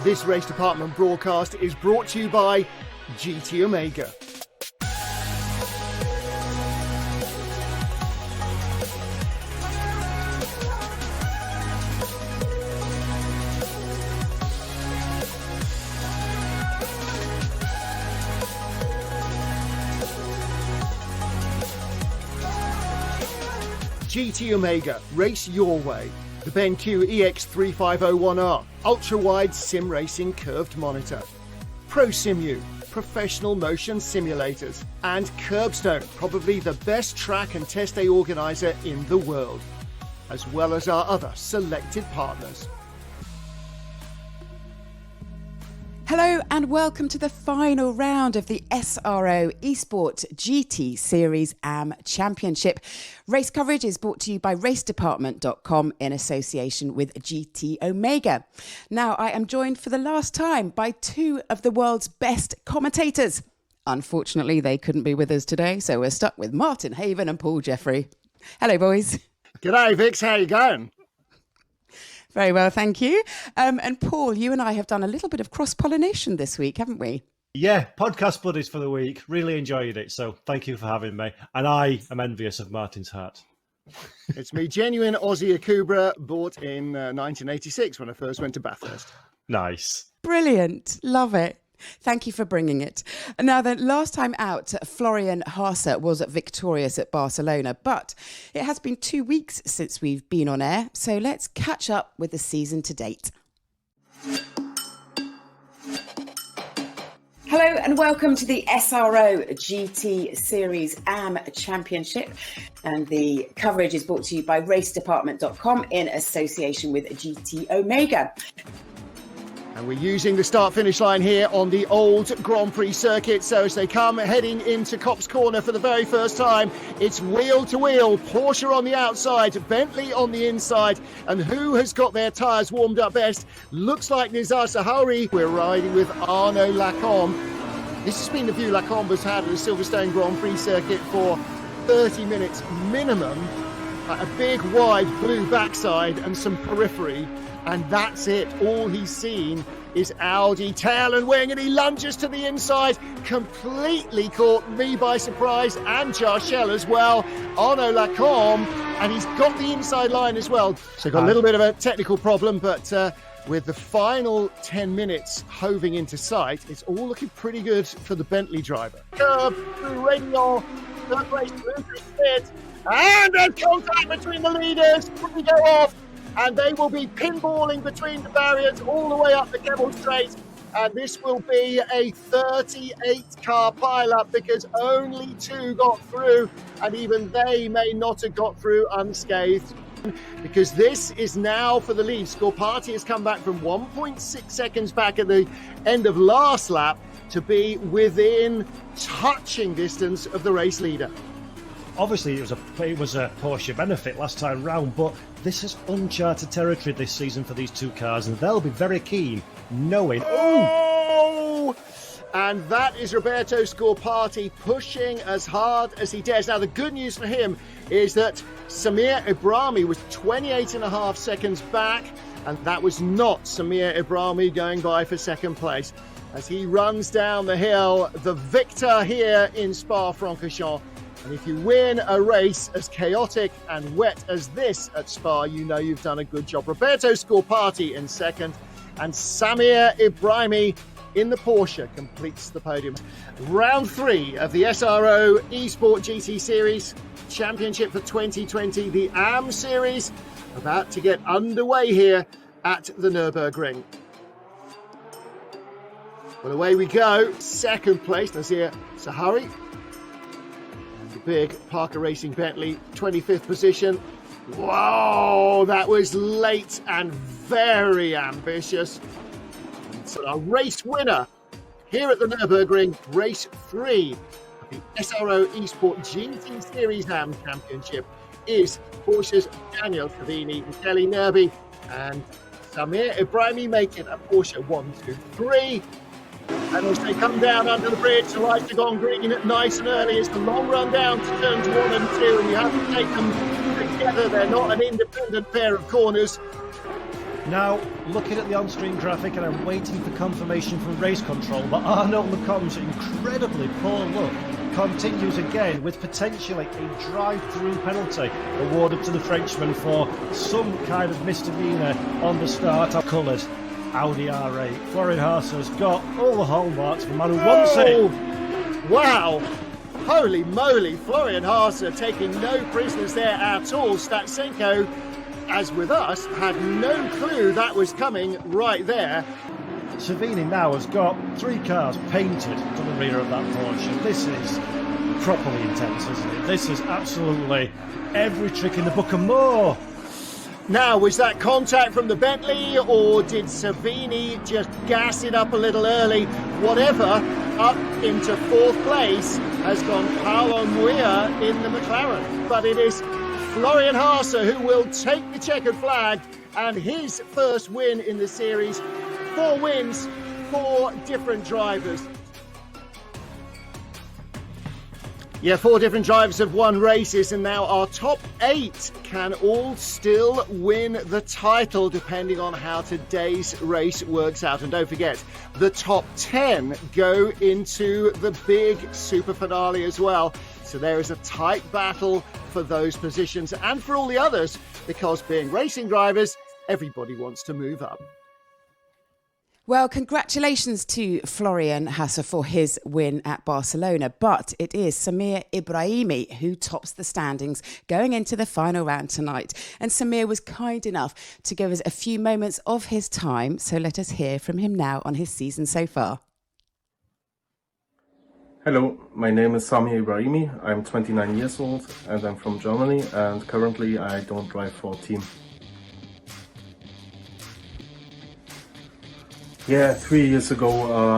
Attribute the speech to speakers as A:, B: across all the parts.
A: This Race Department broadcast is brought to you by GT Omega. GT Omega, race your way. The BenQ EX3501R, ultra-wide sim racing curved monitor. ProSimu, professional motion simulators. And Curbstone, probably the best track and test day organizer in the world, as well as our other selected partners.
B: Hello and welcome to the final round of the SRO Esport GT Series AM Championship. Race coverage is brought to you by RaceDepartment.com in association with GT Omega. Now, I am joined for the last time by two of the world's best commentators. Unfortunately, they couldn't be with us today, so we're stuck with Martin Haven and Paul Jeffrey. Hello, boys.
A: G'day, Vix. How you going?
B: Very well, thank you. And Paul, you and I have done a little bit of cross-pollination this week, haven't we?
C: Yeah, podcast buddies for the week. Really enjoyed it, so thank you for having me. And I am envious of Martin's hat.
A: It's me, genuine Aussie Akubra, bought in 1986 when I first went to Bathurst.
C: Nice.
B: Brilliant. Love it. Thank you for bringing it. Now, the last time out, Florian Haase was victorious at Barcelona, but it has been 2 weeks since we've been on air, so let's catch up with the season to date. Hello and welcome to the SRO GT Series AM Championship, and the coverage is brought to you by RaceDepartment.com in association with GT Omega.
A: And we're using the start-finish line here on the old Grand Prix circuit. So as they come heading into Copse Corner for the very first time, it's wheel-to-wheel, Porsche on the outside, Bentley on the inside. And who has got their tyres warmed up best? Looks like Nizar Sahouri. We're riding with Arnaud Lacombe. This has been the view Lacombe has had at the Silverstone Grand Prix circuit for 30 minutes minimum. A big, wide blue backside and some periphery. And that's it. All he's seen is Audi tail and wing, and he lunges to the inside, completely caught me by surprise, and Jarchel as well. Arnaud Lacombe, and he's got the inside line as well. So got a little bit of a technical problem, but with the final 10 minutes hoving into sight, it's all looking pretty good for the Bentley driver. Curb through Radial, third place, and there's contact between the leaders. We go off. And they will be pinballing between the barriers all the way up the Kemmel Straight. And this will be a 38-car pile-up because only two got through. And even they may not have got through unscathed. Because this is now for the lead. Scorpati has come back from 1.6 seconds back at the end of last lap to be within touching distance of the race leader.
C: Obviously, it was a Porsche benefit last time round, but this is uncharted territory this season for these two cars, and they'll be very keen, knowing...
A: Oh! And that is Roberto Scorpati pushing as hard as he dares. Now, the good news for him is that Samir Ibrahimi was 28.5 seconds back, and that was not Samir Ibrahimi going by for second place. As he runs down the hill, the victor here in Spa-Francorchamps. And if you win a race as chaotic and wet as this at Spa, you know you've done a good job. Roberto Scorpati in second, and Samir Ibrahimi in the Porsche completes the podium. Round 3 of the SRO Esport GT Series Championship for 2020, the AM Series, about to get underway here at the Nürburgring. Well, away we go. Second place, Nizar Sahouri. Big Parker Racing Bentley, 25th position. Whoa, that was late and very ambitious. So our race winner here at the Nürburgring, race 3 of the SRO Esport GT Series AM Championship is Porsche's Daniel Cavini, Kelly Nerby, and Samir Ibrahimi making a Porsche 1, 2, 3. And as they come down under the bridge, the lights have gone green nice and early. It's the long run down to turns 1 and 2, and you have to take them together. They're not an independent pair of corners.
C: Now, looking at the on-screen graphic, and I'm waiting for confirmation from race control, but Arnaud Lecombe's incredibly poor look continues again with potentially a drive-through penalty awarded to the Frenchman for some kind of misdemeanour on the start. Coloured Audi R8. Florian Haase has got all the hallmarks of a man who wants it.
A: Wow! Holy moly, Florian Haase taking no prisoners there at all. Statsenko, as with us, had no clue that was coming right there.
C: Savini now has got 3 cars painted to the rear of that Porsche. This is properly intense, isn't it? This is absolutely every trick in the book and more.
A: Now, was that contact from the Bentley, or did Savini just gas it up a little early? Whatever, up into 4th place has gone Paolo Muia in the McLaren. But it is Florian Haase who will take the checkered flag, and his first win in the series. 4 wins, 4 different drivers. Yeah, 4 different drivers have won races, and now our top 8 can all still win the title depending on how today's race works out. And don't forget, the top 10 go into the big super finale as well. So there is a tight battle for those positions and for all the others, because being racing drivers, everybody wants to move up.
B: Well, congratulations to Florian Haase for his win at Barcelona, but it is Samir Ibrahimi who tops the standings going into the final round tonight. And Samir was kind enough to give us a few moments of his time, so let us hear from him now on his season so far.
D: Hello, my name is Samir Ibrahimi. I'm 29 years old and I'm from Germany, and currently I don't drive for a team. Yeah, 3 years ago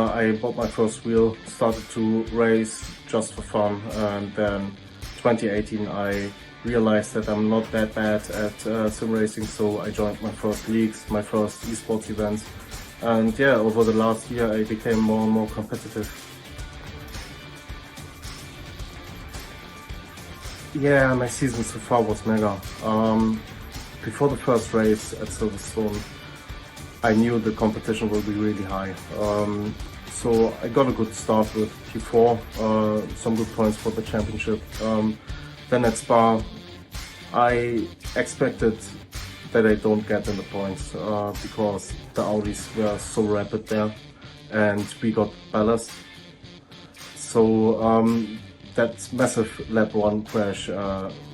D: I bought my first wheel, started to race just for fun, and then 2018 I realized that I'm not that bad at sim racing, so I joined my first leagues, my first esports events, and yeah, over the last year I became more and more competitive. Yeah, my season so far was mega. Before the first race at Silverstone, I knew the competition will be really high. So I got a good start with Q4, some good points for the championship. Then at Spa, I expected that I don't get in the points because the Audis were so rapid there and we got ballast. So that massive lap 1 crash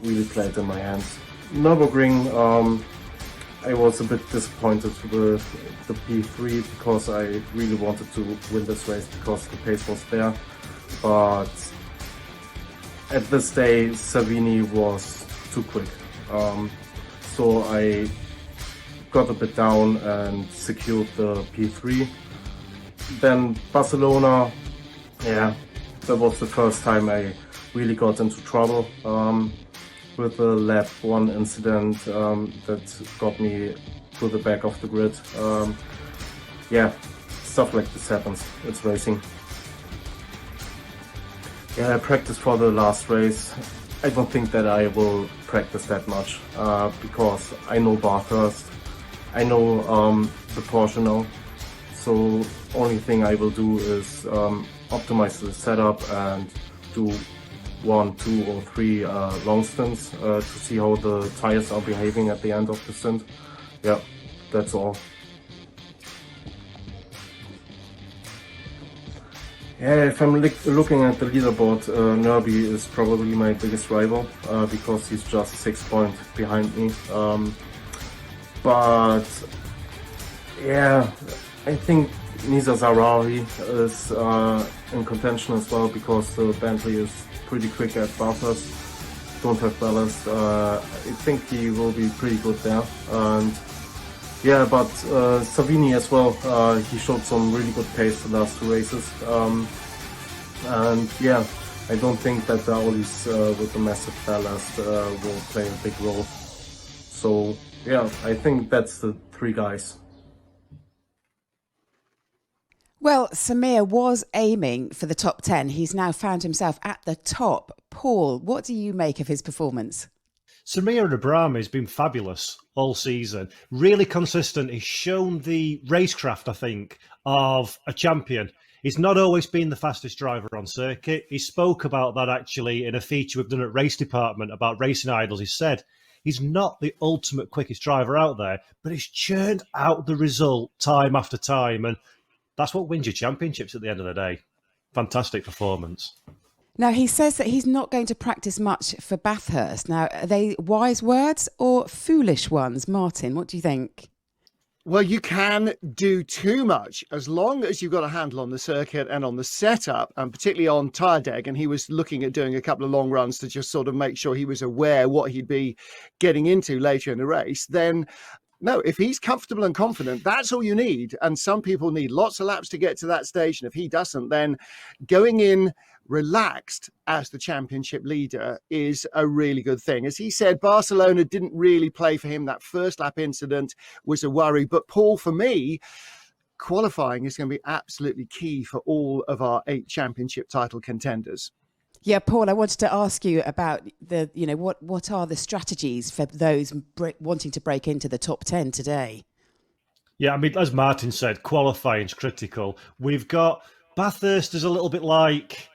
D: really played in my hands. Nürburgring, I was a bit disappointed with the P3 because I really wanted to win this race because the pace was there. But at this day, Savini was too quick. So I got a bit down and secured the P3. Then Barcelona, yeah, that was the first time I really got into trouble. With the lap 1 incident that got me to the back of the grid. Yeah, stuff like this happens, it's racing. Yeah, I practiced for the last race. I don't think that I will practice that much because I know Bathurst, I know the Porsche now. So only thing I will do is optimize the setup and do 1, 2 or 3 long stints to see how the tires are behaving at the end of the stint. Yeah, that's all. Yeah, if I'm looking at the leaderboard, Nurby is probably my biggest rival because he's just 6 points behind me. But yeah, I think Nisa Zarari is in contention as well because the Bentley is pretty quick at Bathurst, don't have ballast. I think he will be pretty good there. And yeah, but Savini as well, he showed some really good pace the last 2 races. And yeah, I don't think that the Audis with the massive ballast will play a big role. So yeah, I think that's the 3 guys.
B: Well, Samir was aiming for the top 10. He's now found himself at the top. Paul, what do you make of his performance?
C: Samir and ABRUZZI has been fabulous all season. Really consistent. He's shown the racecraft, I think, of a champion. He's not always been the fastest driver on circuit. He spoke about that actually in a feature we've done at Race Department about racing idols. He said he's not the ultimate quickest driver out there, but he's churned out the result time after time. And that's what wins your championships at the end of the day. Fantastic performance.
B: Now, he says that he's not going to practice much for Bathurst. Now, are they wise words or foolish ones? Martin, what do you think?
A: Well, you can do too much as long as you've got a handle on the circuit and on the setup, and particularly on tyre deck. And he was looking at doing a couple of long runs to just sort of make sure he was aware what he'd be getting into later in the race. Then, no, if he's comfortable and confident, that's all you need. And some people need lots of laps to get to that stage. And if he doesn't, then going in relaxed as the championship leader is a really good thing. As he said, Barcelona didn't really play for him. That first lap incident was a worry. But Paul, for me, qualifying is going to be absolutely key for all of our 8 championship title contenders.
B: Yeah, Paul, I wanted to ask you about what are the strategies for those wanting to break into the top 10 today?
C: Yeah, I mean, as Martin said, qualifying is critical. We've got Bathurst is a little bit like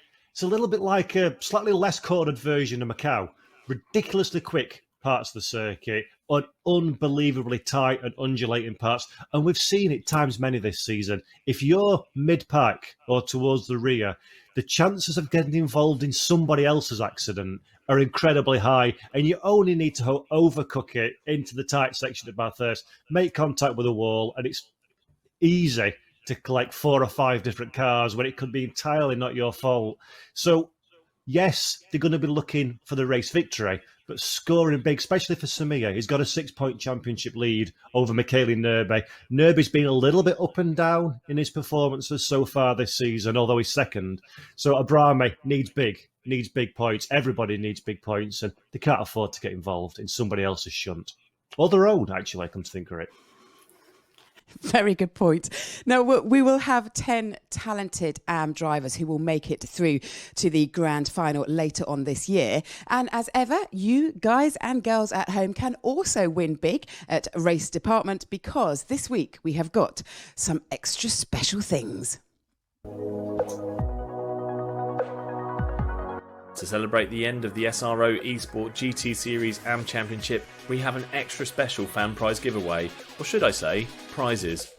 C: a slightly less cornered version of Macau. Ridiculously quick parts of the circuit, on unbelievably tight and undulating parts. And we've seen it times many this season. If you're mid-pack or towards the rear, the chances of getting involved in somebody else's accident are incredibly high, and you only need to overcook it into the tight section of Bathurst, make contact with a wall, and it's easy to collect 4 or 5 different cars when it could be entirely not your fault. So, yes, they're going to be looking for the race victory, but scoring big, especially for Samir. He's got a 6-point championship lead over Michele Nurbe. Nurbe's been a little bit up and down in his performances so far this season, although he's second. So ABRUZZI needs big points. Everybody needs big points, and they can't afford to get involved in somebody else's shunt. Or their own, actually, I come to think of it.
B: Very good point. Now, we will have 10 talented AM drivers who will make it through to the grand final later on this year. And as ever, you guys and girls at home can also win big at Race Department, because this week we have got some extra special things.
E: To celebrate the end of the SRO eSport GT Series AM Championship, we have an extra special fan prize giveaway, or should I say, prizes.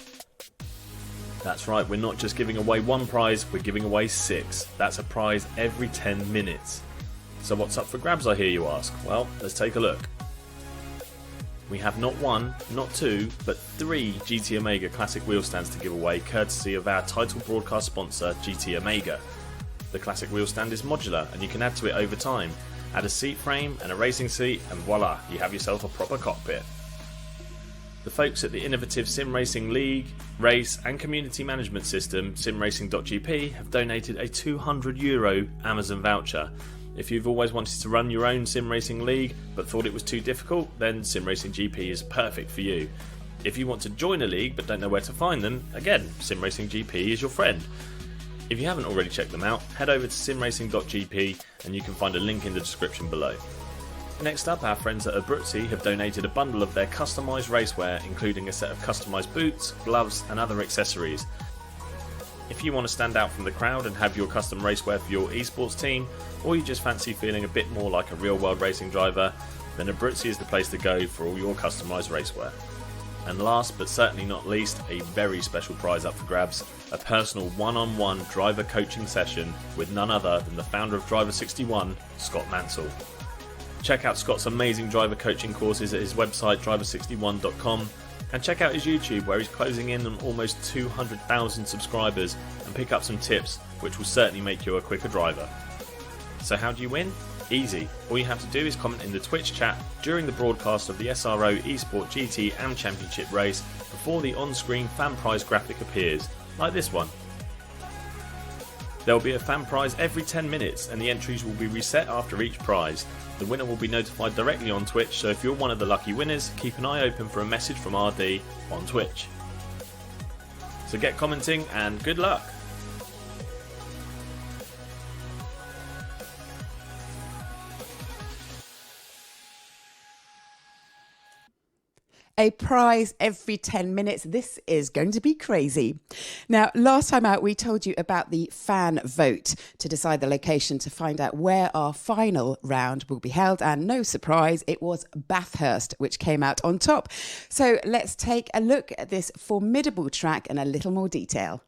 E: That's right, we're not just giving away one prize, we're giving away 6. That's a prize every 10 minutes. So what's up for grabs, I hear you ask? Well, let's take a look. We have not 1, not 2, but 3 GT Omega Classic wheel stands to give away, courtesy of our title broadcast sponsor, GT Omega. The classic wheel stand is modular and you can add to it over time. Add a seat frame and a racing seat and voila, you have yourself a proper cockpit. The folks at the innovative Sim Racing League, Race and Community Management System, simracing.gp, have donated a €200 Amazon voucher. If you've always wanted to run your own Sim Racing League but thought it was too difficult, then Sim Racing GP is perfect for you. If you want to join a league but don't know where to find them, again, Sim Racing GP is your friend. If you haven't already checked them out, head over to simracing.gp and you can find a link in the description below. Next up, our friends at ABRUZZI have donated a bundle of their customised racewear, including a set of customised boots, gloves and other accessories. If you want to stand out from the crowd and have your custom racewear for your esports team, or you just fancy feeling a bit more like a real world racing driver, then ABRUZZI is the place to go for all your customised racewear. And last but certainly not least, a very special prize up for grabs, a personal one-on-one driver coaching session with none other than the founder of Driver 61, Scott Mansell. Check out Scott's amazing driver coaching courses at his website driver61.com, and check out his YouTube where he's closing in on almost 200,000 subscribers, and pick up some tips which will certainly make you a quicker driver. So how do you win? Easy. All you have to do is comment in the Twitch chat during the broadcast of the SRO eSport GT AM Championship race before the on-screen fan prize graphic appears, like this one. There will be a fan prize every 10 minutes and the entries will be reset after each prize. The winner will be notified directly on Twitch, so if you're one of the lucky winners, keep an eye open for a message from RD on Twitch. So get commenting and good luck!
B: A prize every 10 minutes. This is going to be crazy. Now, last time out, we told you about the fan vote to decide the location to find out where our final round will be held. And no surprise, it was Bathurst, which came out on top. So let's take a look at this formidable track in a little more detail.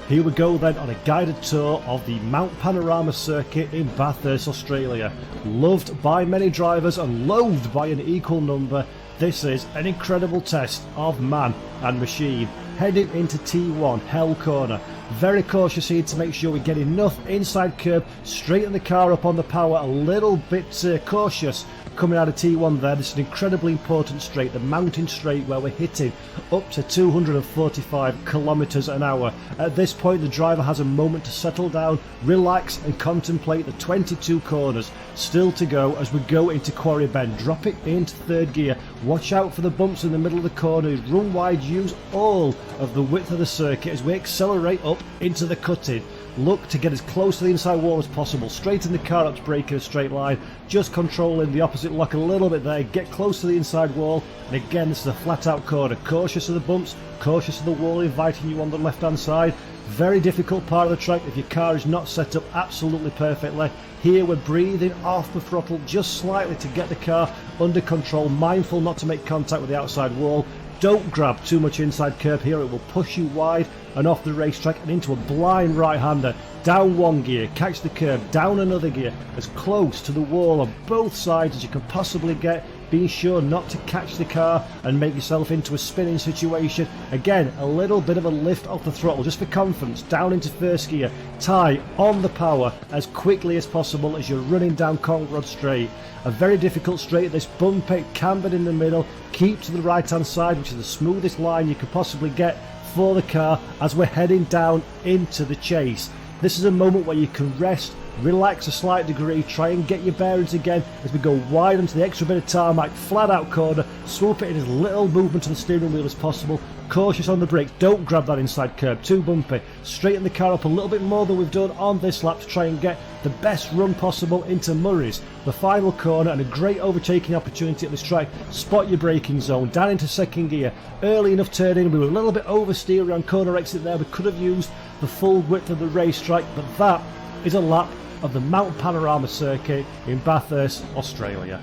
C: Here we go then on a guided tour of the Mount Panorama circuit in Bathurst, Australia. Loved by many drivers and loathed by an equal number, this is an incredible test of man and machine. Heading into T1, Hell Corner. Very cautious here to make sure we get enough inside curb, straighten the car up on the power, a little bit cautious coming out of T1 there. This is an incredibly important straight, the mountain straight where we're hitting up to 245 kilometers an hour. At this point the driver has a moment to settle down, relax and contemplate the 22 corners still to go as we go into Quarry Bend. Drop it into third gear, watch out for the bumps in the middle of the corner, run wide, use all of the width of the circuit as we accelerate up into the cut-in. Look to get as close to the inside wall as possible, straighten the car up to brake in a straight line, just controlling the opposite lock a little bit there, get close to the inside wall, and again this is a flat out corner, cautious of the bumps, cautious of the wall inviting you on the left hand side. Very difficult part of the track if your car is not set up absolutely perfectly. Here we're breathing off the throttle just slightly to get the car under control, mindful not to make contact with the outside wall. Don't grab too much inside curb here, it will push you wide and off the racetrack and into a blind right-hander. Down one gear, catch the curb, down another gear, as close to the wall on both sides as you can possibly get, being sure not to catch the car and make yourself into a spinning situation. Again, a little bit of a lift off the throttle just for confidence, down into first gear, tie on the power as quickly as possible as you're running down Conrod Straight. A very difficult straight, this bumpy, cambered in the middle, keep to the right hand side, which is the smoothest line you could possibly get for the car as we're heading down into the chase. This is a moment where you can rest, relax a slight degree, try and get your bearings again as we go wide onto the extra bit of tarmac, flat out corner, swoop it in as little movement to the steering wheel as possible, cautious on the brakes, don't grab that inside curb, too bumpy, straighten the car up a little bit more than we've done on this lap to try and get the best run possible into Murray's, the final corner, and a great overtaking opportunity at this track. Spot your braking zone, down into second gear, early enough turn in, we were a little bit oversteer around corner exit there, we could have used the full width of the racetrack, but that is a lap of the Mount Panorama circuit in Bathurst, Australia.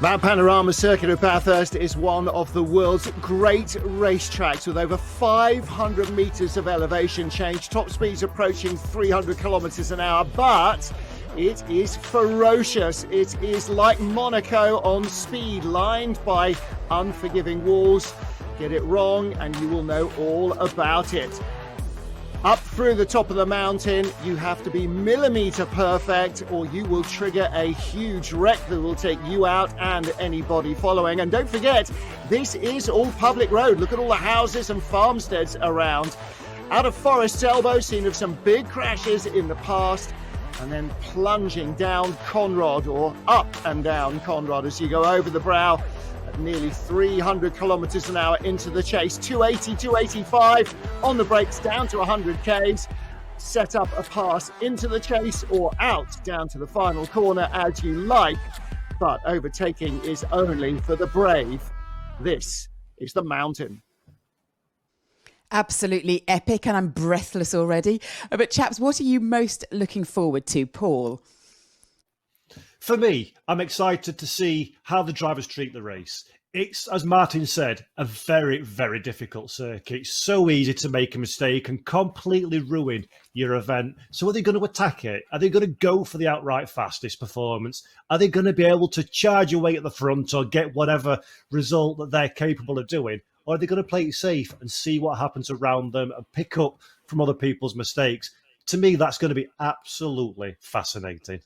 A: That Panorama circuit of Bathurst is one of the world's great racetracks with over 500 metres of elevation change, top speeds approaching 300 kilometres an hour, but it is ferocious. It is like Monaco on speed, lined by unforgiving walls. Get it wrong and you will know all about it. Up through the top of the mountain, you have to be millimetre perfect or you will trigger a huge wreck that will take you out and anybody following. And don't forget, this is all public road. Look at all the houses and farmsteads around. Out of Forrest's Elbow, scene of some big crashes in the past, and then plunging down Conrod, or up and down Conrod as you go over the brow. Nearly 300 kilometers an hour into the chase, 280, 285 on the brakes down to 100 k's. Set up a pass into the chase or out down to the final corner as you like, but overtaking is only for the brave. This is the mountain.
B: Absolutely epic, and I'm breathless already. But chaps, what are you most looking forward to, Paul?
C: For me, I'm excited to see how the drivers treat the race. It's, as Martin said, a very, very difficult circuit. It's so easy to make a mistake and completely ruin your event. So are they going to attack it? Are they going to go for the outright fastest performance? Are they going to be able to charge away at the front or get whatever result that they're capable of doing? Or are they going to play it safe and see what happens around them and pick up from other people's mistakes? To me, that's going to be absolutely fascinating.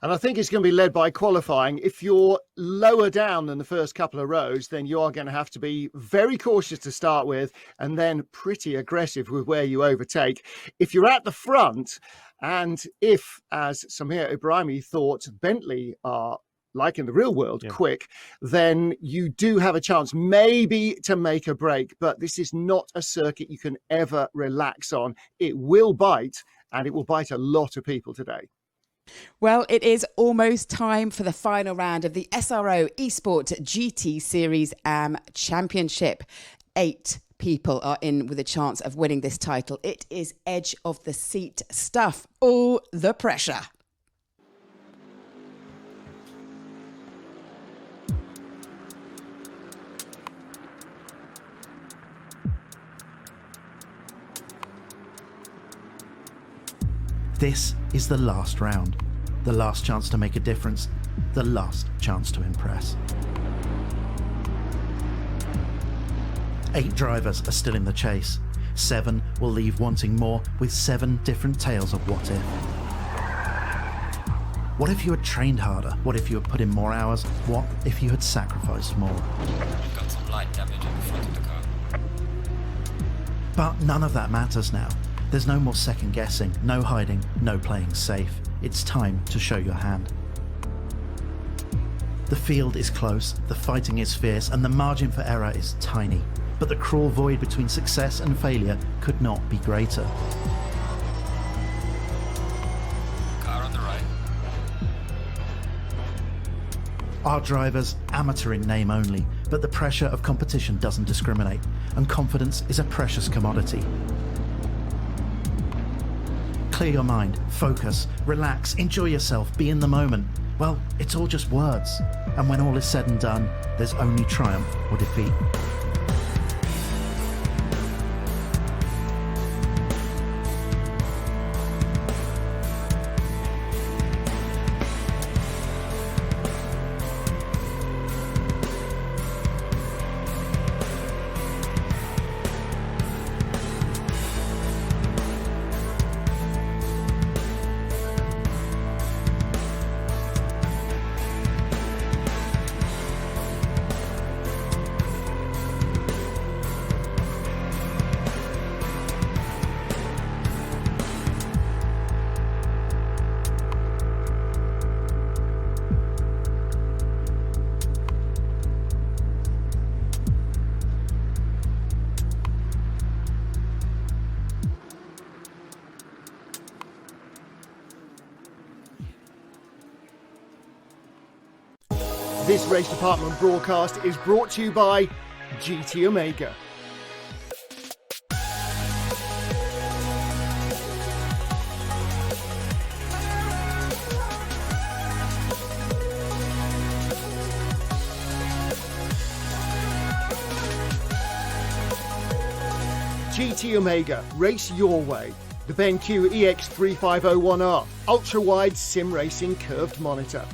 A: And I think it's going to be led by qualifying. If you're lower down than the first couple of rows, then you are going to have to be very cautious to start with and then pretty aggressive with where you overtake. If you're at the front, and if, as Samir Ibrahimi thought, Bentley are like in the real world, quick, then you do have a chance maybe to make a break. But this is not a circuit you can ever relax on. It will bite, and it will bite a lot of people today.
B: Well, it is almost time for the final round of the SRO Esport GT Series AM Championship. 8 people are in with a chance of winning this title. It is edge of the seat stuff. Oh, the pressure.
F: This is the last round, the last chance to make a difference, the last chance to impress. 8 drivers are still in the chase. 7 will leave wanting more, with 7 different tales of what if. What if you had trained harder? What if you had put in more hours? What if you had sacrificed more?
G: I've got some light damage in the front of the car.
F: But none of that matters now. There's no more second guessing, no hiding, no playing safe. It's time to show your hand. The field is close, the fighting is fierce, and the margin for error is tiny. But the cruel void between success and failure could not be greater.
G: Car on the right.
F: Our drivers, amateur in name only, but the pressure of competition doesn't discriminate, and confidence is a precious commodity. Clear your mind, focus, relax, enjoy yourself, be in the moment. Well, it's all just words. And when all is said and done, there's only triumph or defeat.
A: This Race Department broadcast is brought to you by GT Omega. GT Omega, race your way. The BenQ EX3501R, ultra-wide sim racing curved monitor.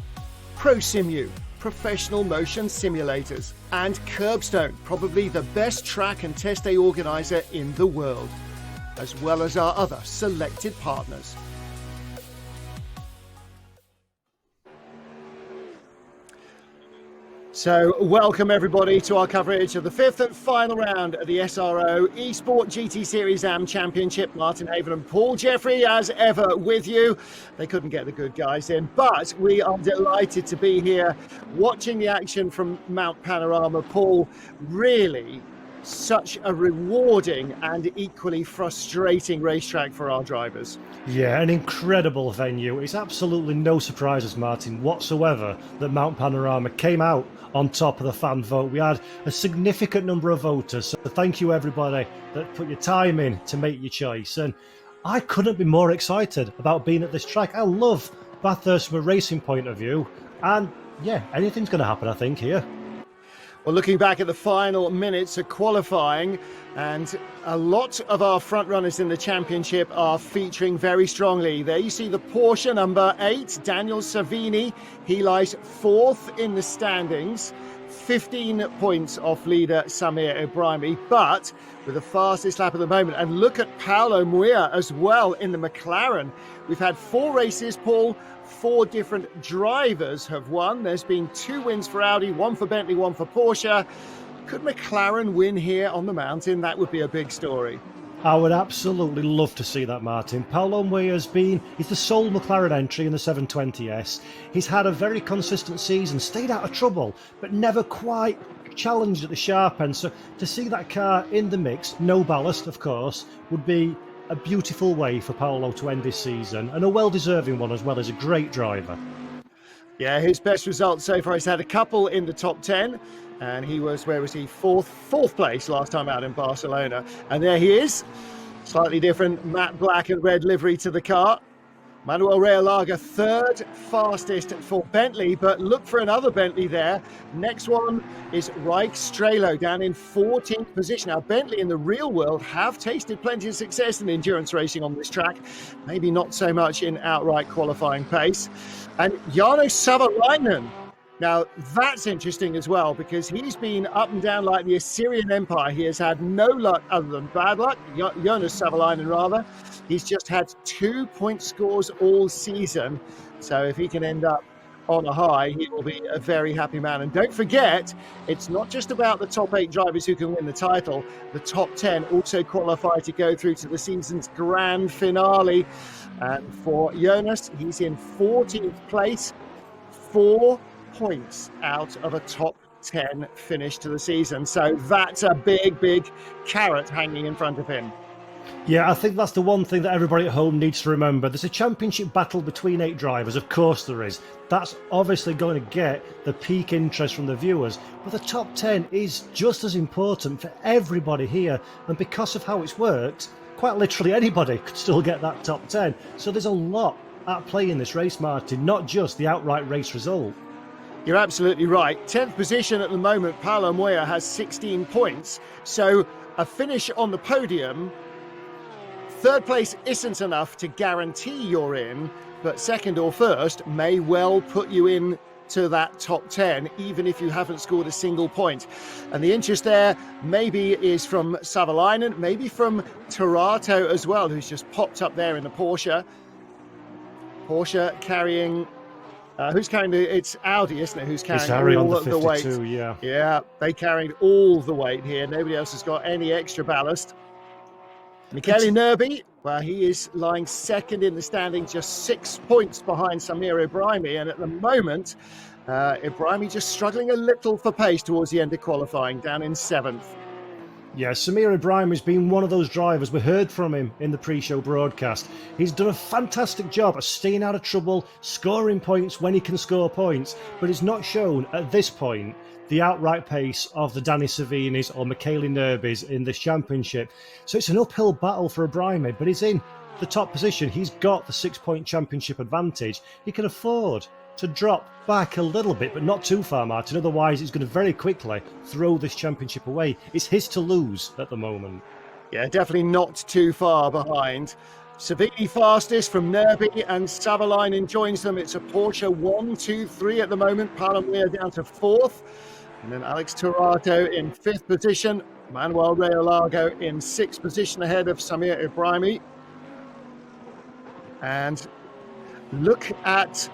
A: ProSimu, professional motion simulators. And Curbstone, probably the best track and test day organizer in the world, as well as our other selected partners. So welcome everybody to our coverage of the 5th and final round of the SRO Esport GT Series AM Championship. Martin Haven and Paul Jeffrey as ever with you. They couldn't get the good guys in, but we are delighted to be here watching the action from Mount Panorama. Paul, really such a rewarding and equally frustrating racetrack for our drivers.
C: Yeah, an incredible venue. It's absolutely no surprises, Martin, whatsoever that Mount Panorama came out on top of the fan vote. We had a significant number of voters, so thank you everybody that put your time in to make your choice. And I couldn't be more excited about being at this track. I love Bathurst from a racing point of view, and yeah, anything's going to happen, I think, here.
A: Well, looking back at the final minutes of qualifying, and a lot of our front runners in the championship are featuring very strongly. There you see the Porsche number 8, Daniel Savini. He lies 4th in the standings. 15 points off leader Samir Ibrahimi, but with the fastest lap at the moment. And look at Paulo Muia as well in the McLaren. We've had 4 races, Paul. 4 different drivers have won. There's been 2 wins for Audi, 1 for Bentley, 1 for Porsche. Could McLaren win here on the mountain? That would be a big story.
C: I would absolutely love to see that, Martin. Paulo Muia he's the sole McLaren entry in the 720S. He's had a very consistent season, stayed out of trouble, but never quite challenged at the sharp end. So to see that car in the mix, no ballast, of course, would be a beautiful way for Paulo to end this season, and a well-deserving one as well. As a great driver.
A: Yeah, his best result so far, he's had a couple in the top 10. And he was, where was he? Fourth place last time out in Barcelona. And there he is. Slightly different matte black and red livery to the car. Manuel Realaga, 3rd fastest for Bentley, but look for another Bentley there. Next one is Raik Strelo down in 14th position. Now, Bentley in the real world have tasted plenty of success in endurance racing on this track. Maybe not so much in outright qualifying pace. And Jarno Savalainen. Now, that's interesting as well, because he's been up and down like the Assyrian Empire. He has had no luck other than bad luck. Jonas Savalainen, rather. He's just had 2-point scores all season. So if he can end up on a high, he will be a very happy man. And don't forget, it's not just about the top 8 drivers who can win the title. The top 10 also qualify to go through to the season's grand finale. And for Jonas, he's in 14th place, 4 points out of a top 10 finish to the season. So that's a big carrot hanging in front of him.
C: Yeah, I think that's the one thing that everybody at home needs to remember. There's a championship battle between 8 drivers, of course there is. That's obviously going to get the peak interest from the viewers, but the top 10 is just as important for everybody here, and because of how it's worked, quite literally anybody could still get that top 10. So there's a lot at play in this race, Martin, not just the outright race result.
A: You're absolutely right. 10th position at the moment, Paulo Muia has 16 points. So a finish on the podium, 3rd place isn't enough to guarantee you're in, but 2nd or 1st may well put you in to that top 10, even if you haven't scored a single point. And the interest there maybe is from Savalainen, maybe from Torato as well, who's just popped up there in the Porsche. Porsche carrying... who's carrying it's Audi, isn't it? Who's carrying all the weight? Yeah, they carried all the weight here. Nobody else has got any extra ballast. Michele Nerbi, well, he is lying 2nd in the standing, just 6 points behind Samir Ibrahimi. And at the moment, Ibrahimi just struggling a little for pace towards the end of qualifying, down in 7th.
C: Yeah, Samir Ibrahim has been one of those drivers. We heard from him in the pre-show broadcast. He's done a fantastic job of staying out of trouble, scoring points when he can score points, but he's not shown at this point the outright pace of the Danny Savinis or Michele Nerbis in this championship. So it's an uphill battle for Ibrahim, but he's in the top position. He's got the 6-point championship advantage. He can afford to drop back a little bit, but not too far, Martin. Otherwise, he's going to very quickly throw this championship away. It's his to lose at the moment.
A: Yeah, definitely not too far behind. Savini fastest from Nerbi, and Savalainen joins them. It's a Porsche 1, 2, 3 at the moment. Paulo Muia down to 4th. And then Alex Torato in 5th position. Manuel Realago in 6th position ahead of Samir Ibrahimi. And look at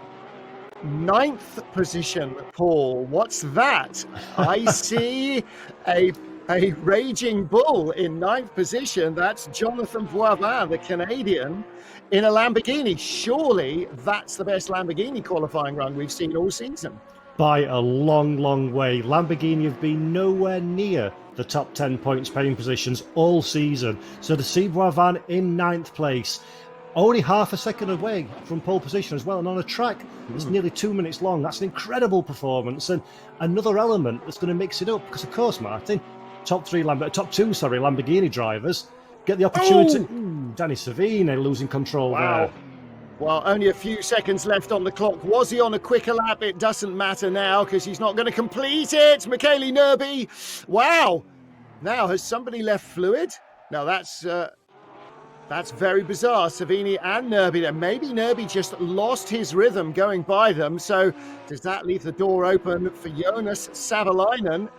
A: 9th position, Paul. What's that? I see a raging bull in 9th position. That's Jonathan Boivin, the Canadian, in a Lamborghini. Surely that's the best Lamborghini qualifying run we've seen all season.
C: By a long way. Lamborghini have been nowhere near the top 10 points paying positions all season. So to see Boivin in 9th place, only half a second away from pole position as well, and on a track that's nearly 2 minutes long. That's an incredible performance, and another element that's going to mix it up, because of course, Martin, top two Lamborghini drivers get the opportunity. Danny Savini losing control there.
A: Well, only a few seconds left on the clock. Was he on a quicker lap? It doesn't matter now, because he's not going to complete it. Michele Nerbi. Wow. Now, has somebody left fluid? No, that's That's very bizarre. Savini and Nerby there. Maybe Nerby just lost his rhythm going by them. So does that leave the door open for Jonas Savalainen?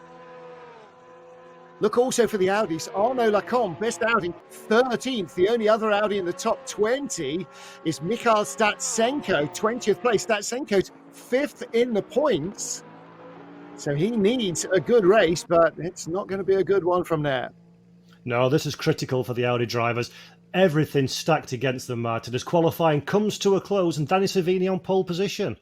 A: Look also for the Audis. Arnaud Lacombe, best Audi, 13th. The only other Audi in the top 20 is Mikhail Statsenko, 20th place. Statsenko's 5th in the points. So he needs a good race, but it's not going to be a good one from there.
C: No, this is critical for the Audi drivers. Everything stacked against them, Martin, as qualifying comes to a close and Danny Savini on pole position.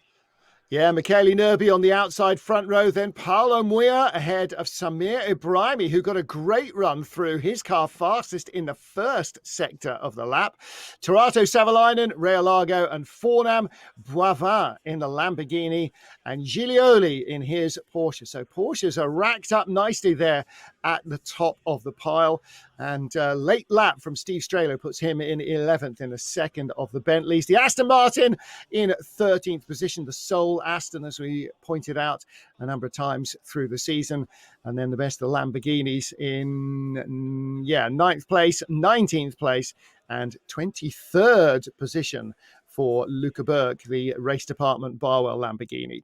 A: Yeah, Michele Nerby on the outside front row, then Paolo Muia ahead of Samir Ibrahimi, who got a great run through his car fastest in the first sector of the lap. Turato Savalainen, Realago and Fornam, Boivin in the Lamborghini and Giglioli in his Porsche. So Porsches are racked up nicely there at the top of the pile. And late lap from Steve Strelo puts him in 11th in the second of the Bentleys. The Aston Martin in 13th position, the sole Aston, as we pointed out a number of times through the season. And then the best of the Lamborghinis in, 9th place, 19th place, and 23rd position for Luca Burke, the Race Department Barwell Lamborghini.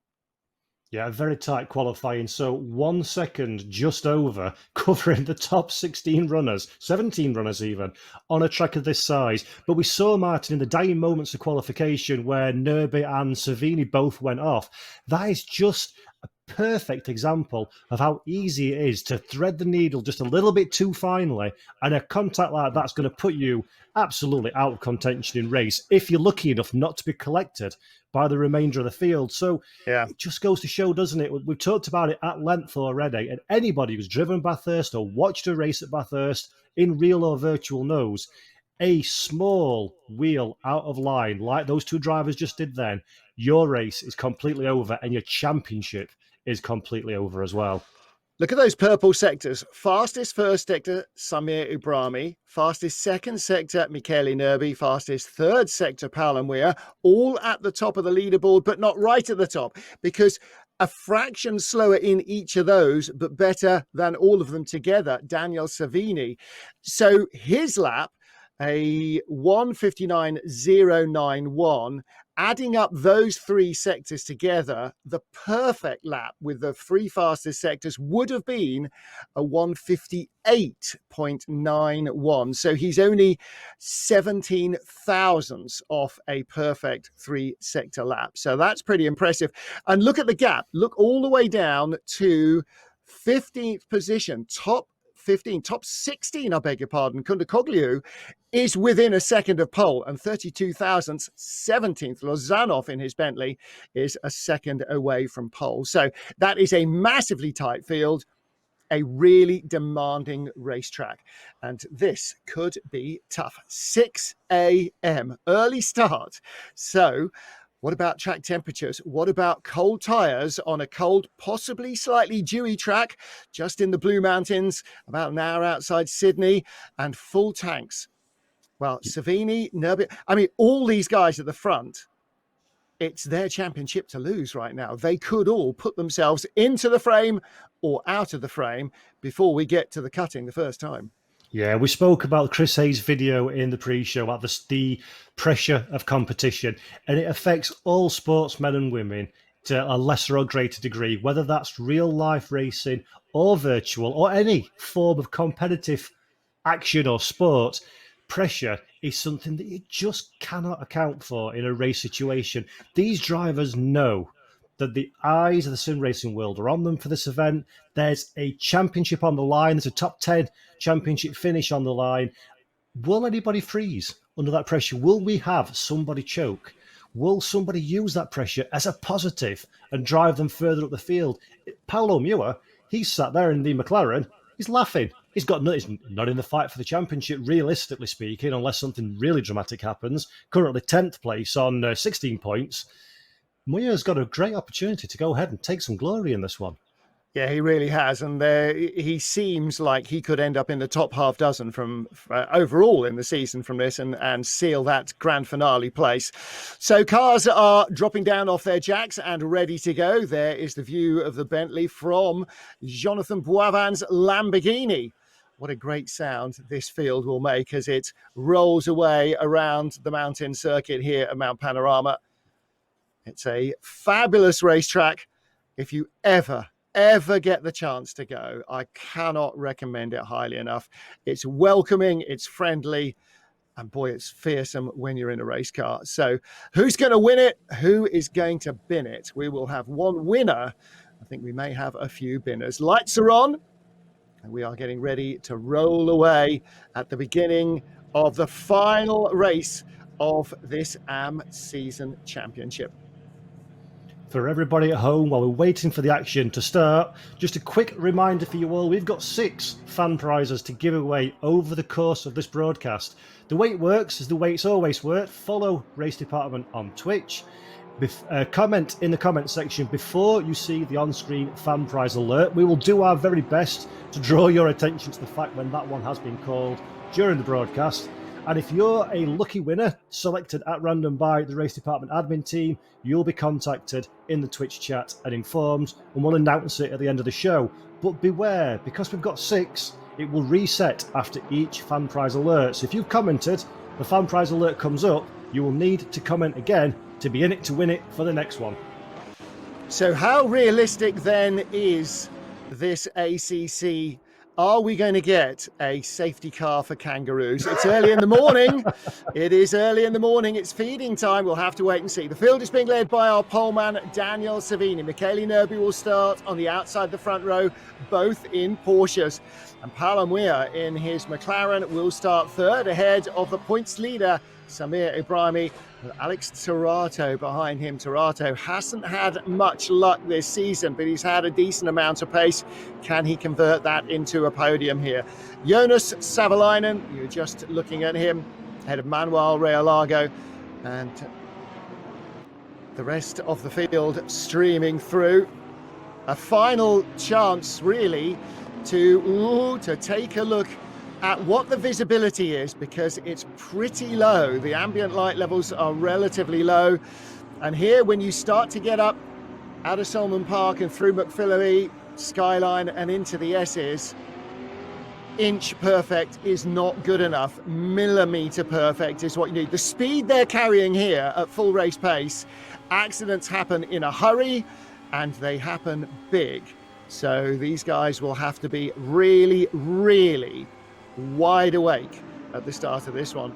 C: Yeah, very tight qualifying. So 1 second just over covering the top 16 runners, 17 runners even, on a track of this size. But we saw, Martin, in the dying moments of qualification where Nerby and Savini both went off. That is just a perfect example of how easy it is to thread the needle just a little bit too finely. And a contact like that's going to put you absolutely out of contention in race if you're lucky enough not to be collected by the remainder of the field. So It just goes to show, doesn't it? We've talked about it at length already, and anybody who's driven Bathurst or watched a race at Bathurst in real or virtual knows a small wheel out of line, like those two drivers just did then, your race is completely over and your championship is completely over as well.
A: Look at those purple sectors. Fastest first sector, Samir Ibrahimi. Fastest second sector, Michele Nerby. Fastest third sector, Paolo Muia. All at the top of the leaderboard, but not right at the top, because a fraction slower in each of those, but better than all of them together, Daniel Savini. So his lap, a 1:59.091, adding up those three sectors together, the perfect lap with the three fastest sectors would have been a 1:58.91. So he's only 17 thousandths off a perfect three-sector lap. So that's pretty impressive. And look at the gap. Look all the way down to 15th position, top 15, top 16, I beg your pardon. Kundakoglu is within a second of pole, and 32 thousandths, 17th. Lozanov in his Bentley is a second away from pole. So that is a massively tight field, a really demanding racetrack. And this could be tough. 6 a.m., early start. So what about track temperatures? What about cold tyres on a cold, possibly slightly dewy track just in the Blue Mountains, about an hour outside Sydney, and full tanks? Well, Savini, Nerby, I mean, all these guys at the front, it's their championship to lose right now. They could all put themselves into the frame or out of the frame before we get to the cutting the first time.
C: Yeah, we spoke about Chris Hayes' video in the pre-show about the pressure of competition, and it affects all sportsmen and women to a lesser or greater degree, whether that's real life racing or virtual or any form of competitive action or sport. Pressure is something that you just cannot account for in a race situation. These drivers know that the eyes of the sim racing world are on them for this event. There's a championship on the line. There's a top 10 championship finish on the line. Will anybody freeze under that pressure? Will we have somebody choke? Will somebody use that pressure as a positive and drive them further up the field? Paolo Muia, he's sat there in the McLaren. He's laughing. He's not in the fight for the championship, realistically speaking, unless something really dramatic happens. Currently 10th place on 16 points. Muir's got a great opportunity to go ahead and take some glory in this one.
A: Yeah, he really has. And he seems like he could end up in the top half dozen from overall in the season from this and seal that grand finale place. So cars are dropping down off their jacks and ready to go. There is the view of the Bentley from Jonathan Boivin's Lamborghini. what a great sound this field will make as it rolls away around the mountain circuit here at Mount Panorama. It's a fabulous racetrack. If you ever get the chance to go, I cannot recommend it highly enough. It's welcoming, it's friendly, and boy, it's fearsome when you're in a race car. So who's going to win it? Who is going to bin it? We will have one winner. I think we may have a few binners. Lights are on, and we are getting ready to roll away at the beginning of the final race of this AM Season Championship.
C: For everybody at home, while we're waiting for the action to start, just a quick reminder for you all, we've got 6 fan prizes to give away over the course of this broadcast. The way it works is the way it's always worked. Follow Race Department on Twitch. Comment in the comment section before you see the on-screen fan prize alert. We will do our very best to draw your attention to the fact when that one has been called during the broadcast. And if you're a lucky winner selected at random by the Race Department admin team, you'll be contacted in the Twitch chat and informed, and we'll announce it at the end of the show. But beware, because we've got 6, it will reset after each fan prize alert. So if you've commented, the fan prize alert comes up, you will need to comment again to be in it to win it for the next one.
A: So how realistic then is this ACC? Are we going to get a safety car for kangaroos? It's early in the morning. It is early in the morning. It's feeding time. We'll have to wait and see. The field is being led by our poleman, Daniel Savini. Michele Nerbi will start on the outside the front row, both in Porsches. And Palamwea in his McLaren will start third ahead of the points leader, Samir Ibrahimi, with Alex Torato behind him. Torato hasn't had much luck this season, but he's had a decent amount of pace. Can he convert that into a podium here? Jonas Savalainen, you're just looking at him, ahead of Manuel Realago, and the rest of the field streaming through. A final chance, really, to take a look at what the visibility is, because it's pretty low. The ambient light levels are relatively low. And here, when you start to get up out of Solomon Park and through McPhillary, Skyline and into the S's, inch perfect is not good enough. Millimeter perfect is what you need. The speed they're carrying here at full race pace, accidents happen in a hurry and they happen big. So these guys will have to be really, really wide awake at the start of this one.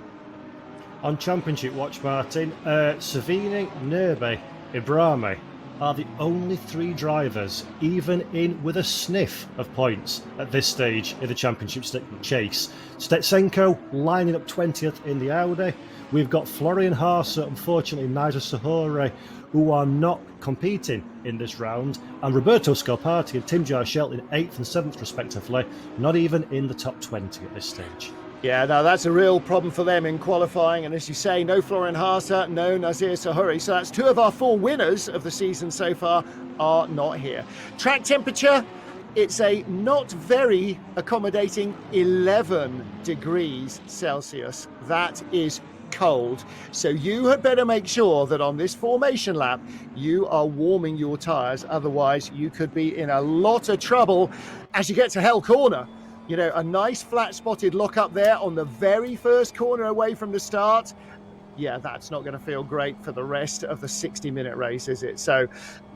C: On Championship Watch, Martin, Savini, Nerbi, Ibrahimi are the only 3 drivers even in with a sniff of points at this stage in the Championship chase. Stetsenko lining up 20th in the Audi. We've got Florian Haase, unfortunately Nigel Sahore, who are not competing in this round, and Roberto Scarpati and Tim Jarschelt in 8th and 7th respectively, not even in the top 20 at this stage.
A: Yeah, now that's a real problem for them in qualifying, and as you say, no Florian Haase, no Nazir Sahuri, so that's 2 of our 4 winners of the season so far are not here. Track temperature, it's a not very accommodating 11 degrees Celsius. That is cold, so you had better make sure that on this formation lap you are warming your tyres, otherwise you could be in a lot of trouble as you get to Hell Corner. You know, a nice flat spotted lock up there on the very first corner away from the start. Yeah, that's not going to feel great for the rest of the 60-minute race, is it? So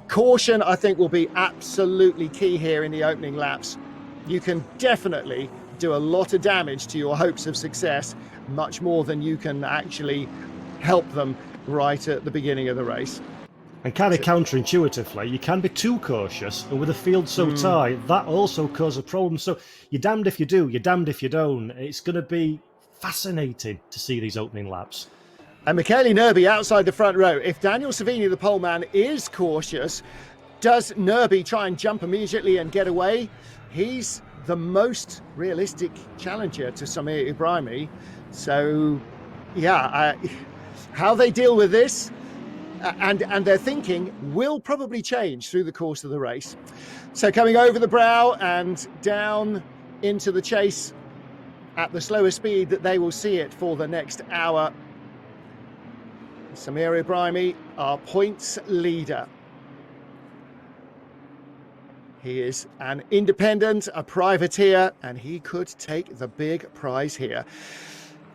A: caution, I think, will be absolutely key here in the opening laps. You can definitely do a lot of damage to your hopes of success, much more than you can actually help them right at the beginning of the race.
C: And kind of counterintuitively, you can be too cautious, and with a field so tight, that also causes a problem. So you're damned if you do, you're damned if you don't. It's going to be fascinating to see these opening laps.
A: And Michele Nerbi outside the front row. If Daniel Savini, the poleman, is cautious, does Nerbi try and jump immediately and get away? He's the most realistic challenger to Samir Ibrahimi. So, yeah, how they deal with this and their thinking will probably change through the course of the race. So coming over the brow and down into the chase at the slower speed that they will see it for the next hour. Samir Ibrahimi, our points leader. He is an independent, a privateer, and he could take the big prize here.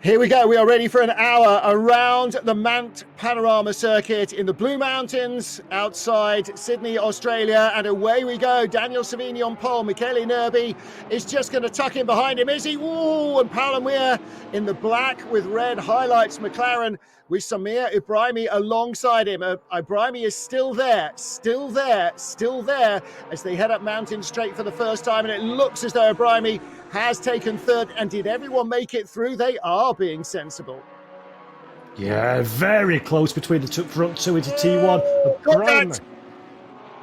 A: Here we go. We are ready for an hour around the Mount Panorama circuit in the Blue Mountains outside Sydney, Australia. And away we go. Daniel Savini on pole. Michele Nerbi is just going to tuck in behind him, is he? Ooh, and Palamir in the black with red highlights McLaren with Samir Ibrahimi alongside him. Ibrahimi is still there as they head up Mountain Straight for the first time. And it looks as though Ibrahimi has taken third. And did everyone make it through? They are being sensible.
C: Yeah, very close between the front two into T1.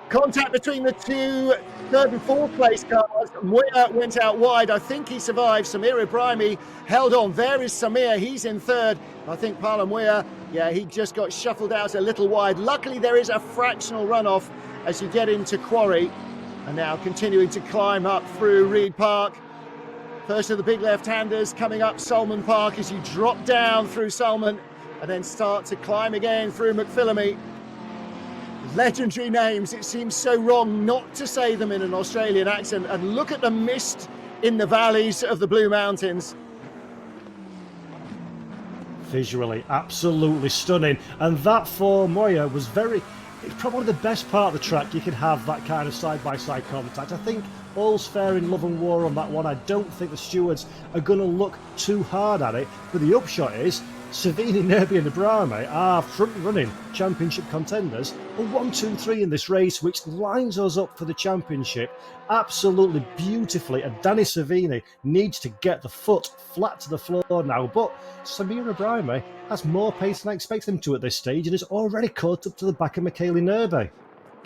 A: Contact between the two third and fourth place cars. Moya went out wide. I think he survived. Samir Ibrahimi held on. There is Samir. He's in third. I think Palamir, yeah, he just got shuffled out a little wide. Luckily, there is a fractional runoff as you get into Quarry. And now continuing to climb up through Reed Park. First of the big left-handers coming up Salmon Park as you drop down through Salmon and then start to climb again through McPhillamy. Legendary names. It seems so wrong not to say them in an Australian accent. And look at the mist in the valleys of the Blue Mountains.
C: Visually, absolutely stunning. And that for Moya was it's probably the best part of the track. You can have that kind of side-by-side contact. I think all's fair in love and war on that one. I don't think the stewards are going to look too hard at it. But the upshot is Savini, Nerbi and Ibrahimi are front-running championship contenders. A 1-2-3 in this race, which lines us up for the championship absolutely beautifully. And Danny Savini needs to get the foot flat to the floor now. But Samir Ibrahimi has more pace than I expected him to at this stage and is already caught up to the back of Michele Nerbi.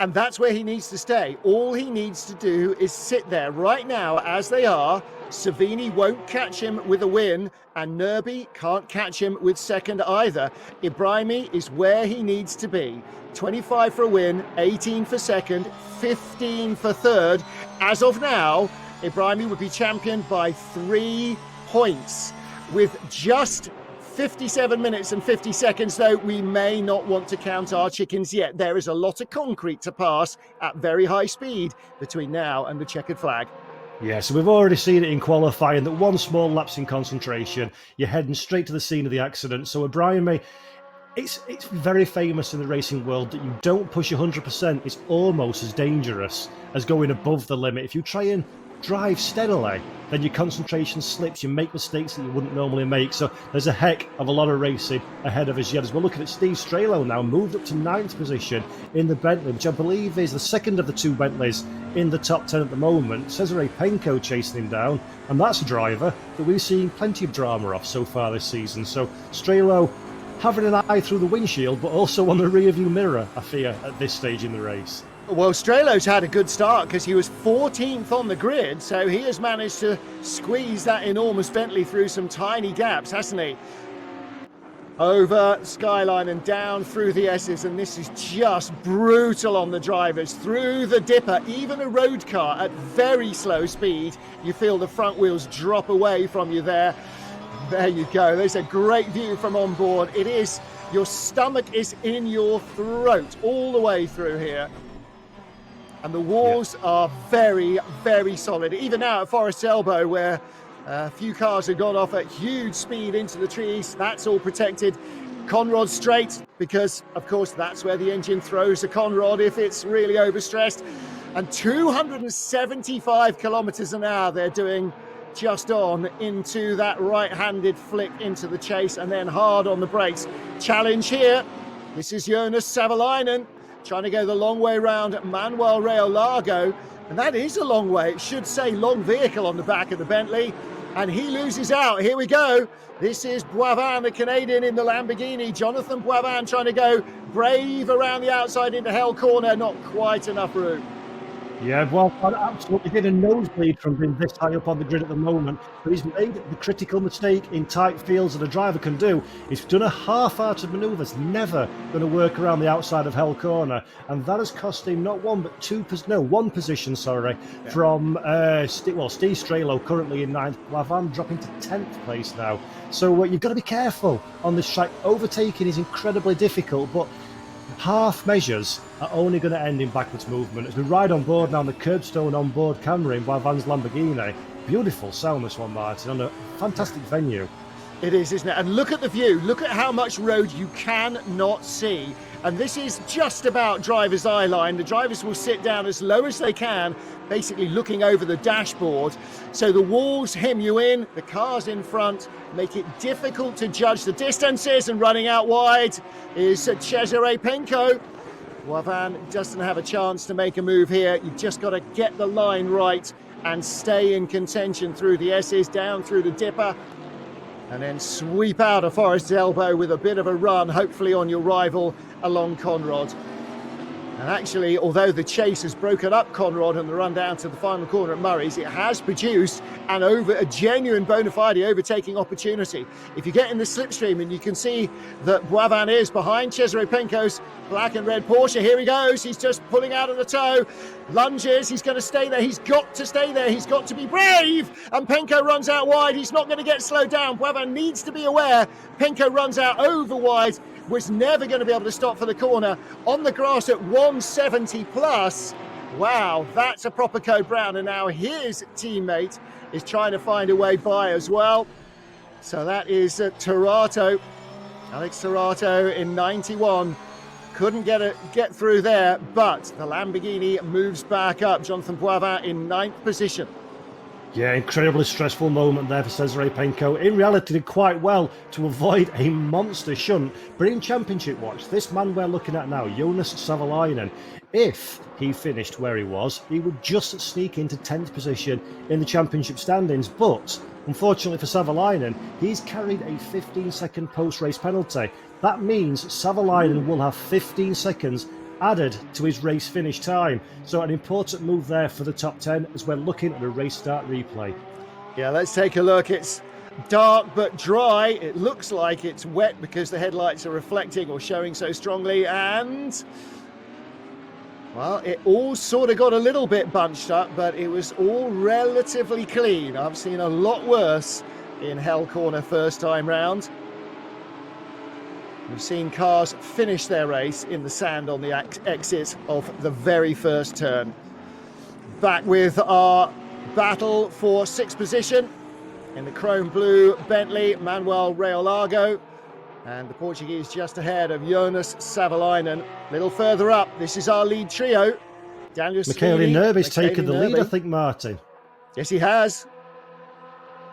A: And that's where he needs to stay. All he needs to do is sit there right now as they are. Savini won't catch him with a win, and Nerbi can't catch him with second either. Ibrahimi is where he needs to be. 25 for a win, 18 for second, 15 for third. As of now, Ibrahimi would be championed by 3 points. With just 57 minutes and 50 seconds, though, we may not want to count our chickens yet. There is a lot of concrete to pass at very high speed between now and the checkered flag.
C: Yeah, so we've already seen it in qualifying that one small lapse in concentration, you're heading straight to the scene of the accident. So Ibrahimi, it's very famous in the racing world that you don't push 100%. It's almost as dangerous as going above the limit. If you try and drive steadily, then your concentration slips, you make mistakes that you wouldn't normally make. So there's a heck of a lot of racing ahead of us yet. As we're looking at Steve Strelo now, moved up to 9th position in the Bentley, which I believe is the second of the 2 Bentleys in the top 10 at the moment. Cesare Penco chasing him down, and that's a driver that we've seen plenty of drama off so far this season. So Strelo having an eye through the windshield, but also on the rear view mirror, I fear, at this stage in the race.
A: Well, Strelo's had a good start because he was 14th on the grid, so he has managed to squeeze that enormous Bentley through some tiny gaps, hasn't he? Over Skyline and down through the S's, and this is just brutal on the drivers. Through the dipper, even a road car at very slow speed, you feel the front wheels drop away from you there. There you go. There's a great view from on board. It is, your stomach is in your throat all the way through here. And the walls are very, very solid. Even now at Forest Elbow, where a few cars have gone off at huge speed into the trees, that's all protected. Conrod straight, because, of course, that's where the engine throws a conrod if it's really overstressed. And 275 kilometres an hour they're doing just on into that right-handed flick into the chase and then hard on the brakes. Challenge here. This is Jonas Savalainen trying to go the long way round Manuel Rayo Largo, and that is a long way. It should say long vehicle on the back of the Bentley, and he loses out. Here we go. This is Boivin, the Canadian, in the Lamborghini. Jonathan Boivin trying to go brave around the outside into Hell Corner. Not quite enough room.
C: Yeah, well, I absolutely did a nosebleed from being this high up on the grid at the moment, but he's made the critical mistake in tight fields that a driver can do. He's done a half-hearted manoeuvre. It's never going to work around the outside of Hell Corner, and that has cost him not one but one position, from Steve Strelo currently in 9th, Lavin dropping to 10th place now. So you've got to be careful on this track. Overtaking is incredibly difficult, but half measures are only going to end in backwards movement. As we ride on board now on the curbstone on-board camera in Boisvan's Lamborghini. Beautiful sound, this one, Martin, on a fantastic venue.
A: It is, isn't it? And look at the view. Look at how much road you cannot see. And this is just about driver's eye line. The drivers will sit down as low as they can, basically looking over the dashboard. So the walls hem you in, the cars in front make it difficult to judge the distances. And running out wide is Cesare Penco. Boisvan doesn't have a chance to make a move here. You've just got to get the line right and stay in contention through the S's, down through the dipper, and then sweep out of Forrest's elbow with a bit of a run, hopefully on your rival along Conrod. And actually, although the chase has broken up Conrod and the run down to the final corner at Murray's, it has produced a genuine bona fide overtaking opportunity. If you get in the slipstream, and you can see that Boisvan is behind Cesare Penco's black and red Porsche. Here he goes. He's just pulling out of the toe. Lunges. He's going to stay there. He's got to stay there. He's got to be brave. And Penco runs out wide. He's not going to get slowed down. Boisvan needs to be aware. Penco runs out over wide. Was never going to be able to stop for the corner on the grass at 170 plus. Wow, that's a proper code brown. And now his teammate is trying to find a way by as well. So that is Tarato. Alex Tarato in 91. Couldn't get through there, but the Lamborghini moves back up. Jonathan Boisvan in 9th position.
C: Yeah, incredibly stressful moment there for Cesare Penco. In reality, did quite well to avoid a monster shunt. But in championship watch, this man we're looking at now, Jonas Savalainen, if he finished where he was, he would just sneak into 10th position in the championship standings. But unfortunately for Savalainen, he's carried a 15-second post-race penalty. That means Savalainen will have 15 seconds added to his race finish time. So an important move there for the top 10 as we're looking at a race start replay.
A: Yeah, let's take a look. It's dark but dry. It looks like it's wet because the headlights are reflecting or showing so strongly, and well, it all sort of got a little bit bunched up, but it was all relatively clean. I've seen a lot worse in Hell Corner first time round. We've seen cars finish their race in the sand on the exit of the very first turn. Back with our battle for 6th position in the chrome blue Bentley, Manuel Reolago, and the Portuguese just ahead of Jonas Savalainen. A little further up, this is our lead trio. Daniel
C: Michele
A: Svini,
C: Nerby's taken the lead,
A: Nerby.
C: I think, Martin.
A: Yes, he has.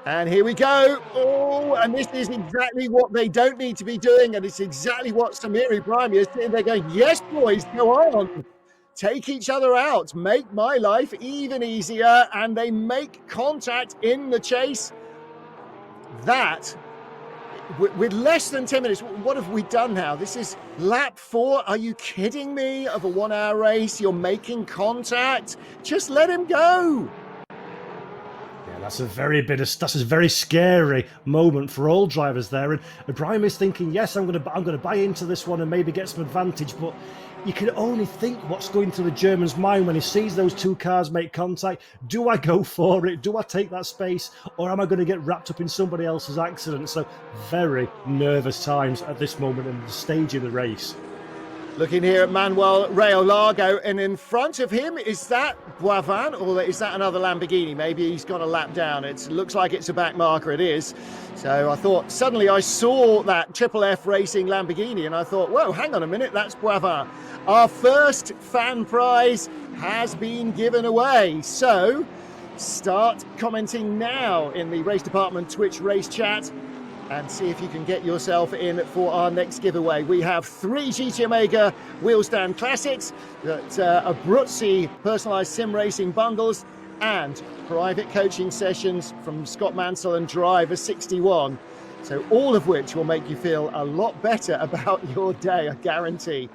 A: And here we go. Oh, and this is exactly what they don't need to be doing. And it's exactly what Samir Ibrahim is sitting there going, yes, boys, go on. Take each other out. Make my life even easier. And they make contact in the chase. That, with less than 10 minutes, what have we done now? This is lap 4. Are you kidding me? Of a 1-hour race, you're making contact. Just let him go.
C: That's a very scary moment for all drivers there. And Ibrahim is thinking, yes, I'm going to buy into this one and maybe get some advantage. But you can only think what's going through the German's mind when he sees those two cars make contact. Do I go for it? Do I take that space? Or am I going to get wrapped up in somebody else's accident? So very nervous times at this moment in the stage of the race.
A: Looking here at Manuel Reolago, and in front of him, is that Boisvan or is that another Lamborghini? Maybe he's got a lap down. It looks like it's a back marker. It is. So I thought, suddenly I saw that Triple F Racing Lamborghini and I thought, whoa, hang on a minute, that's Boisvan. Our first fan prize has been given away. So start commenting now in the Race Department Twitch race chat and see if you can get yourself in for our next giveaway. We have 3 GT Omega wheel stand classics, ABRUZZI personalised sim racing bundles, and private coaching sessions from Scott Mansell and Driver 61. So all of which will make you feel a lot better about your day, I guarantee.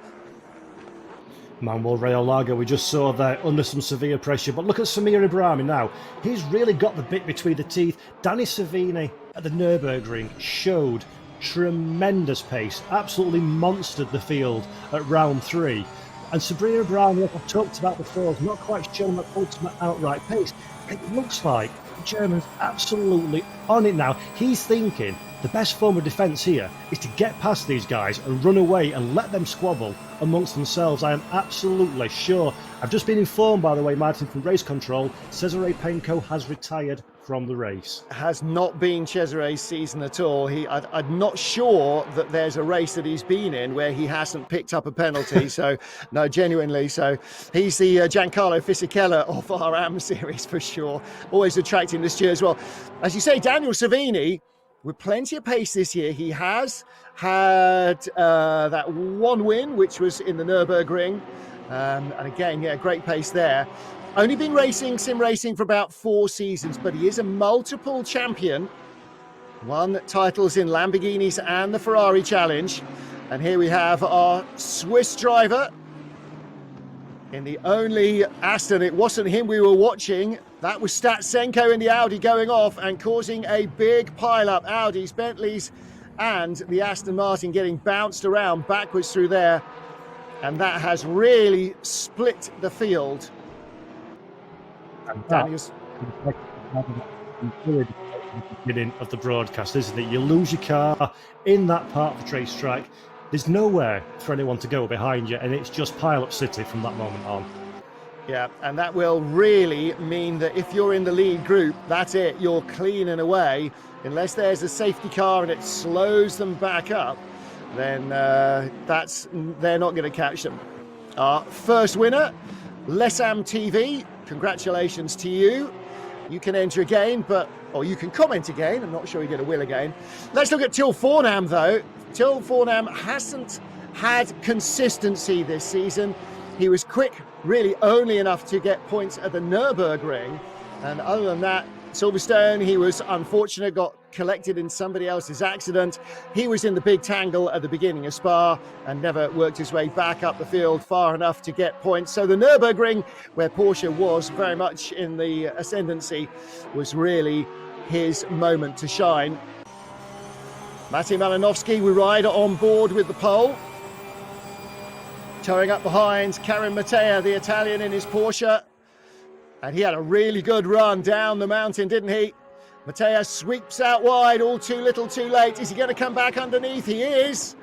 C: Manuel Reolago, we just saw there under some severe pressure. But look at Samir Ibrahim now. He's really got the bit between the teeth. Danny Savini at the Nürburgring showed tremendous pace, absolutely monstered the field at round 3. And Sabrina Ibrahim, like I've talked about before, is not quite shown that ultimate outright pace. It looks like the German's absolutely on it now. He's thinking the best form of defence here is to get past these guys and run away and let them squabble amongst themselves. I am absolutely sure. I've just been informed, by the way, Martin, from Race Control, Cesare Penco has retired from the race.
A: Has not been Cesare's season at all. I'm not sure that there's a race that he's been in where he hasn't picked up a penalty. So, no, genuinely. So, he's the Giancarlo Fisichella of our AM series for sure. Always attracting the steer as well. As you say, Daniel Savini, with plenty of pace this year, he has had that one win, which was in the Nürburgring. And again, yeah, great pace there. Only been sim racing for about 4 seasons, but he is a multiple champion. Won titles in Lamborghinis and the Ferrari Challenge. And here we have our Swiss driver in the only Aston. It wasn't him we were watching. That was Statsenko in the Audi going off and causing a big pile-up. Audis, Bentleys and the Aston Martin getting bounced around backwards through there. And that has really split the field. And Daniel's
C: beginning of the broadcast, isn't it? You lose your car in that part of the racetrack. There's nowhere for anyone to go behind you, and it's just pile-up city from that moment on.
A: Yeah, and that will really mean that if you're in the lead group, that's it. You're clean and away. Unless there's a safety car and it slows them back up, then they're not going to catch them. Our first winner, Lesam TV. Congratulations to you. You can enter again, or you can comment again. I'm not sure you're going to win again. Let's look at Till Fornam, though. Till Fornam hasn't had consistency this season. He was quick, really only enough to get points at the Nürburgring. And other than that, Silverstone, he was unfortunate, got collected in somebody else's accident. He was in the big tangle at the beginning of Spa and never worked his way back up the field far enough to get points. So the Nürburgring, where Porsche was very much in the ascendancy, was really his moment to shine. Matej Malinowski, we ride on board with the pole. Towing up behind Karim Mattea, the Italian, in his Porsche. And he had a really good run down the mountain, didn't he? Mattea sweeps out wide, all too little, too late. Is he going to come back underneath? He is.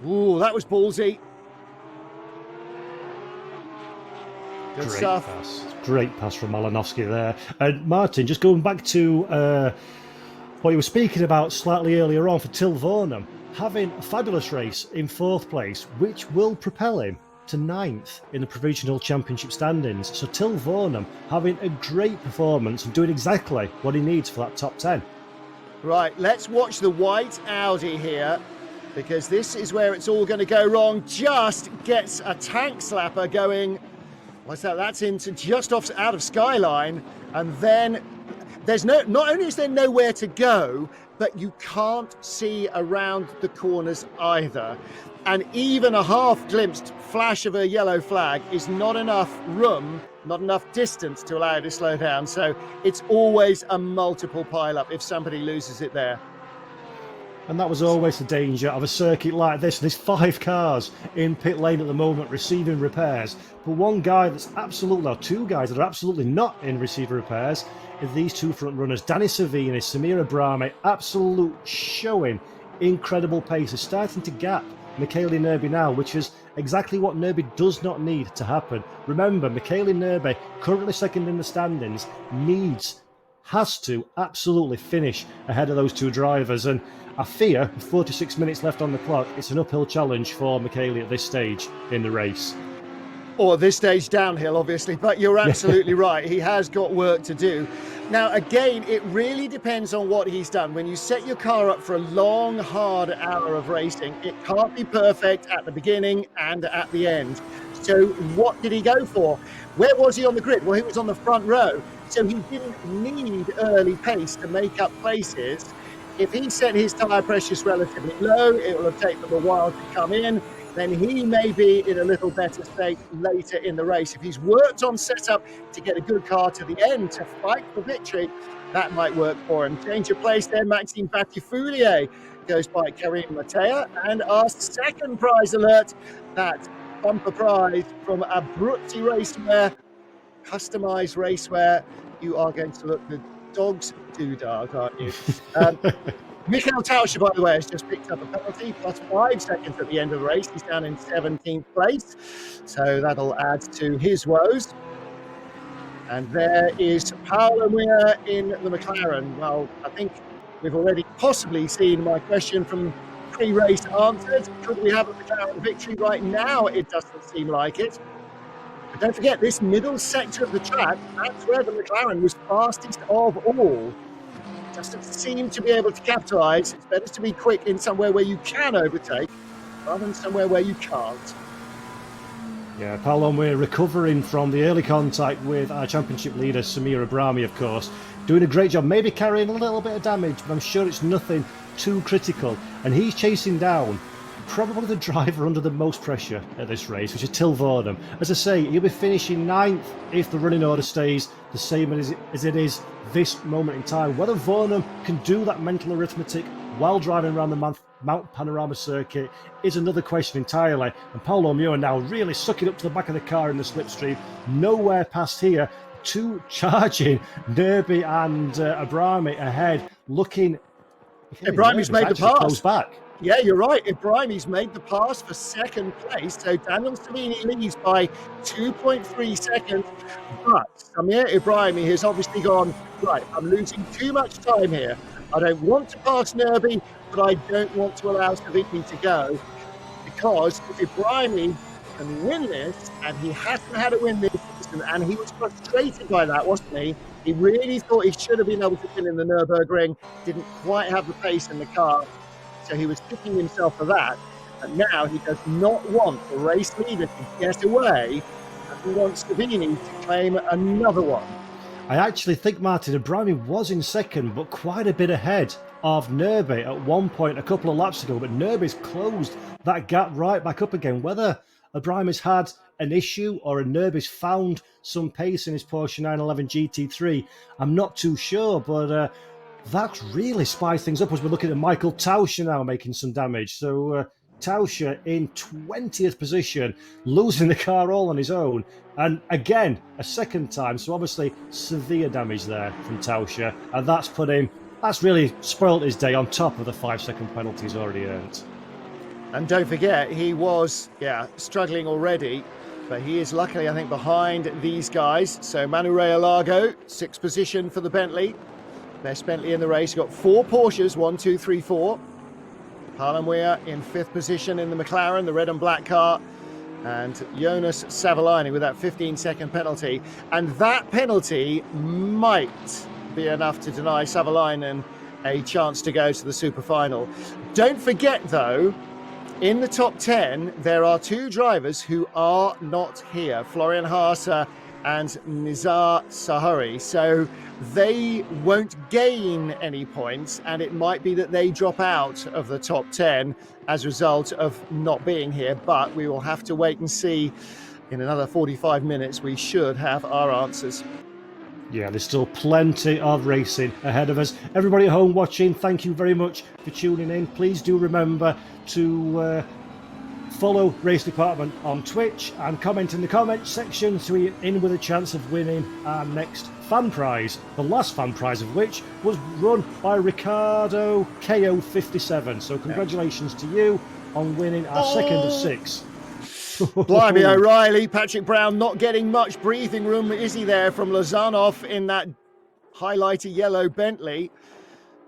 A: Ooh, that was ballsy. Good
C: Great
A: stuff.
C: Pass. Great pass from Malinowski there. And Martin, just going back to what you were speaking about slightly earlier on for Till Fornam, having a fabulous race in 4th place, which will propel him to 9th in the Provisional Championship standings. So Till Fornam having a great performance and doing exactly what he needs for that top 10.
A: Right, let's watch the white Audi here, because this is where it's all going to go wrong. Just gets a tank slapper going. What's that? That's into just out of Skyline, and then there's not only is there nowhere to go, but you can't see around the corners either. And even a half-glimpsed flash of a yellow flag is not enough room, not enough distance to allow it to slow down. So it's always a multiple pile-up if somebody loses it there.
C: And that was always the danger of a circuit like this. There's 5 cars in pit lane at the moment receiving repairs. But one guy that's absolutely, or 2 guys that are absolutely not in receiver repairs is these 2 front runners. Danny Savini, Samir Abrame, absolute showing incredible pace. Is starting to gap Michele Nerbi now, which is exactly what Nerbi does not need to happen. Remember, Michele Nerbi, currently second in the standings, has to absolutely finish ahead of those 2 drivers. And I fear, with 46 minutes left on the clock, it's an uphill challenge for Michele at this stage in the race.
A: Or at this stage downhill, obviously, but you're absolutely right. He has got work to do. Now, again, it really depends on what he's done. When you set your car up for a long, hard hour of racing, it can't be perfect at the beginning and at the end. So what did he go for? Where was he on the grid? Well, he was on the front row. So he didn't need early pace to make up places. If he set his tyre pressures relatively low, it will have taken him a while to come in. Then he may be in a little better state later in the race. If he's worked on setup to get a good car to the end to fight for victory, that might work for him. Change of place there, Maxime Bathurst goes by Karim Mattea. And our second prize alert, that bumper prize from ABRUZZI Racewear, customised racewear. You are going to look the dog's doodah, aren't you? Michael Tauscher, by the way, has just picked up a penalty, plus 5 seconds at the end of the race. He's down in 17th place, so that'll add to his woes. And there is Paolo Muir in the McLaren. Well, I think we've already possibly seen my question from pre-race answered. Could we have a McLaren victory right now? It doesn't seem like it. But don't forget, this middle sector of the track, that's where the McLaren was fastest of all. Doesn't seem to be able to capitalise. It's better to be quick in somewhere where you can overtake rather than somewhere where you can't.
C: Yeah, Paolo Muir recovering from the early contact with our championship leader, Samir Abrami, of course. Doing a great job, maybe carrying a little bit of damage, but I'm sure it's nothing too critical. And he's chasing down probably the driver under the most pressure at this race, which is Till Vornum. As I say, he'll be finishing 9th if the running order stays the same as it is this moment in time. Whether Vornum can do that mental arithmetic while driving around the Mount Panorama circuit is another question entirely. And Paolo Muir now really sucking up to the back of the car in the slipstream. Nowhere past here. 2 charging Nerby and Abrami ahead, looking.
A: Abrami's made the pass.
C: Close back.
A: Yeah, you're right. Abrami's made the pass for 2nd place. So Daniel Savini leads by 2.3 seconds. But Samir Abrami has obviously gone, right, I'm losing too much time here. I don't want to pass Nerby, but I don't want to allow Savini to go. Because if Abrami can win this, and he hasn't had a win this season, and he was frustrated by that, wasn't he? He really thought he should have been able to win in the Nürburgring, didn't quite have the pace in the car. So he was kicking himself for that. And now he does not want the race leader to get away. And he wants Savini to claim another one.
C: I actually think, Martin, Abrami was in 2nd, but quite a bit ahead of Nerby at one point a couple of laps ago. But Nerby's closed that gap right back up again. Whether Abrami's had an issue or Nerby's found some pace in his Porsche 911 GT3, I'm not too sure, but that's really spiced things up as we're looking at Michael Tauscher now making some damage. So Tauscher in 20th position, losing the car all on his own. And again, a 2nd time. So obviously severe damage there from Tauscher. And that's really spoilt his day on top of the 5-second penalty he's already earned.
A: And don't forget, he was, struggling already. But he is luckily, I think, behind these guys. So Manu Largo, 6th position for the Bentley. Best Bentley in the race. Got 4 Porsches, 1, 2, 3, 4. Paolo Muir in 5th position in the McLaren, the red and black car. And Jonas Savolainen with that 15-second penalty. And that penalty might be enough to deny Savolainen a chance to go to the super final. Don't forget, though, in the top 10, there are 2 drivers who are not here. Florian Haase and Nizar Sahari. So they won't gain any points, and it might be that they drop out of the top 10 as a result of not being here. But we will have to wait and see. In another 45 minutes, we should have our answers.
C: Yeah, there's still plenty of racing ahead of us. Everybody at home watching, thank you very much for tuning in. Please do remember to follow Race Department on Twitch and comment in the comments section so we're in with a chance of winning our next fan prize. The last fan prize of which was run by Ricardo KO57. So congratulations to you on winning our 2nd of 6.
A: Blimey O'Reilly, Patrick Brown not getting much breathing room, is he there, from Lozanov in that highlighter yellow Bentley.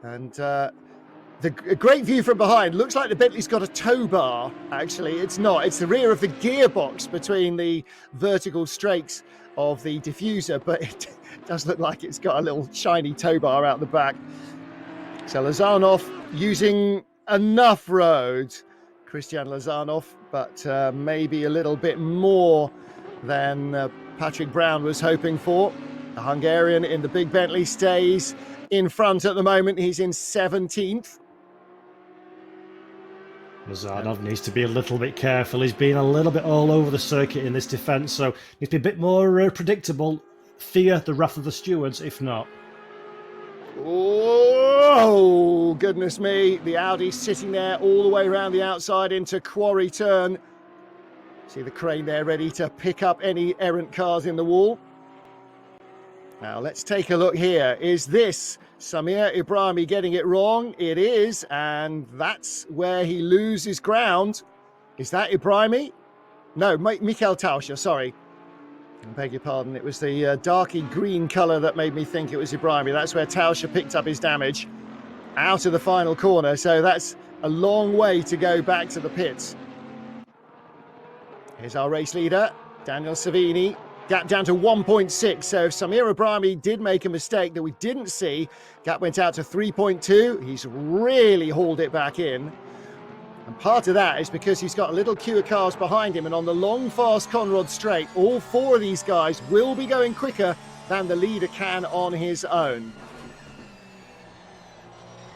A: And the great view from behind. Looks like the Bentley's got a tow bar. Actually, it's not. It's the rear of the gearbox between the vertical strakes of the diffuser, but it does look like it's got a little shiny tow bar out the back. So Lozanov using enough road, Christian Lozanov, but maybe a little bit more than Patrick Brown was hoping for. The Hungarian in the big Bentley stays in front at the moment. He's in 17th.
C: Lozanov needs to be a little bit careful. He's been a little bit all over the circuit in this defence, so needs to be a bit more predictable. Fear the wrath of the stewards, if not.
A: Oh, goodness me. The Audi's sitting there all the way around the outside into Quarry Turn. See the crane there ready to pick up any errant cars in the wall. Now, let's take a look here. Is this Samir Ibrahimi getting it wrong. It is, and that's where he loses ground. Is that Ibrahimi? No, Mikel Tauscher, sorry. I beg your pardon. It was the darky green colour that made me think it was Ibrahimi. That's where Tauscher picked up his damage out of the final corner. So that's a long way to go back to the pits. Here's our race leader, Daniel Savini. Gap down to 1.6. So if Samir Ibrahimi did make a mistake that we didn't see, gap went out to 3.2. He's really hauled it back in. And part of that is because he's got a little queue of cars behind him, and on the long, fast Conrod straight, all four of these guys will be going quicker than the leader can on his own.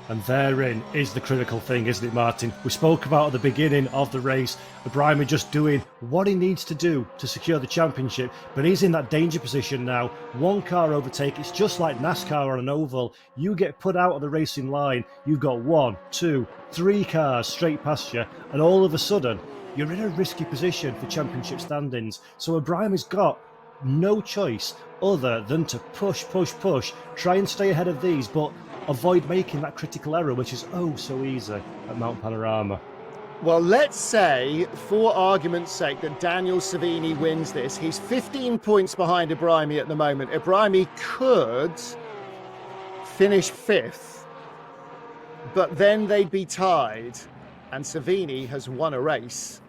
C: And therein is the critical thing, isn't it, Martin? We spoke about at the beginning of the race, Ibrahimi just doing what he needs to do to secure the championship, but he's in that danger position now. One car overtake, it's just like NASCAR on an oval. You get put out of the racing line, you've got 1, 2, 3 cars straight past you, and all of a sudden, you're in a risky position for championship standings. So Ibrahimi's got no choice other than to push, try and stay ahead of these, but avoid making that critical error, which is oh so easy at Mount Panorama.
A: Well, let's say, for argument's sake, that Daniel Savini wins this. He's 15 points behind Ibrahimi at the moment. Ibrahimi could finish 5th, but then they'd be tied, and Savini has won a race.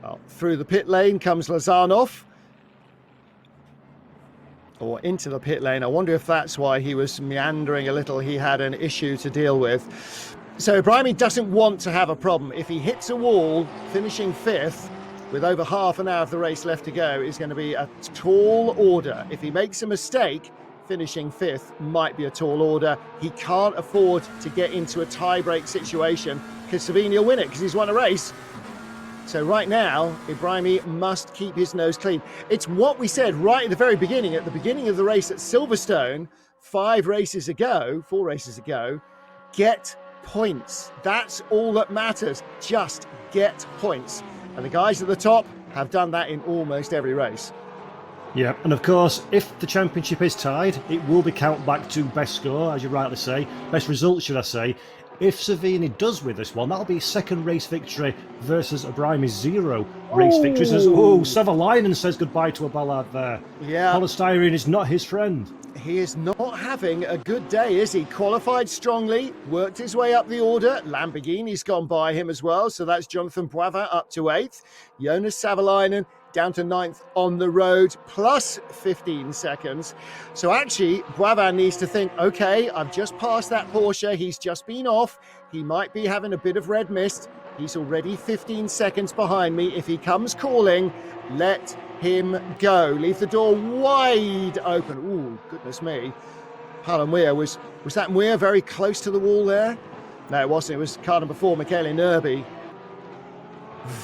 A: Well, through the pit lane comes Lazarov. Or into the pit lane. I wonder if that's why he was meandering a little. He had an issue to deal with. So Ibrahimi doesn't want to have a problem. If he hits a wall, finishing 5th, with over half an hour of the race left to go, is going to be a tall order. If he makes a mistake, finishing 5th might be a tall order. He can't afford to get into a tie-break situation, because Savini will win it, because he's won a race. So right now, Ibrahimi must keep his nose clean. It's what we said right at the very beginning, at the beginning of the race at Silverstone, 4 races ago, get points. That's all that matters. Just get points. And the guys at the top have done that in almost every race.
C: Yeah, and of course, if the championship is tied, it will be count back to best score, as you rightly say, best result, should I say. If Savini does win this one, that'll be his second race victory versus Ibrahimi's 0 race victories. Savalainen says goodbye to a Ballard there.
A: Yeah.
C: Polystyrene is not his friend.
A: He is not having a good day, is he? Qualified strongly, worked his way up the order. Lamborghini's gone by him as well, so that's Jonathan Boivin up to 8th. Jonas Savalainen down to 9th on the road, plus 15 seconds. So actually, Boivin needs to think, okay, I've just passed that Porsche. He's just been off. He might be having a bit of red mist. He's already 15 seconds behind me. If he comes calling, let him go. Leave the door wide open. Ooh, goodness me. Alan Weir, was that Weir very close to the wall there? No, it wasn't. It was car number 4, Michele Nerby.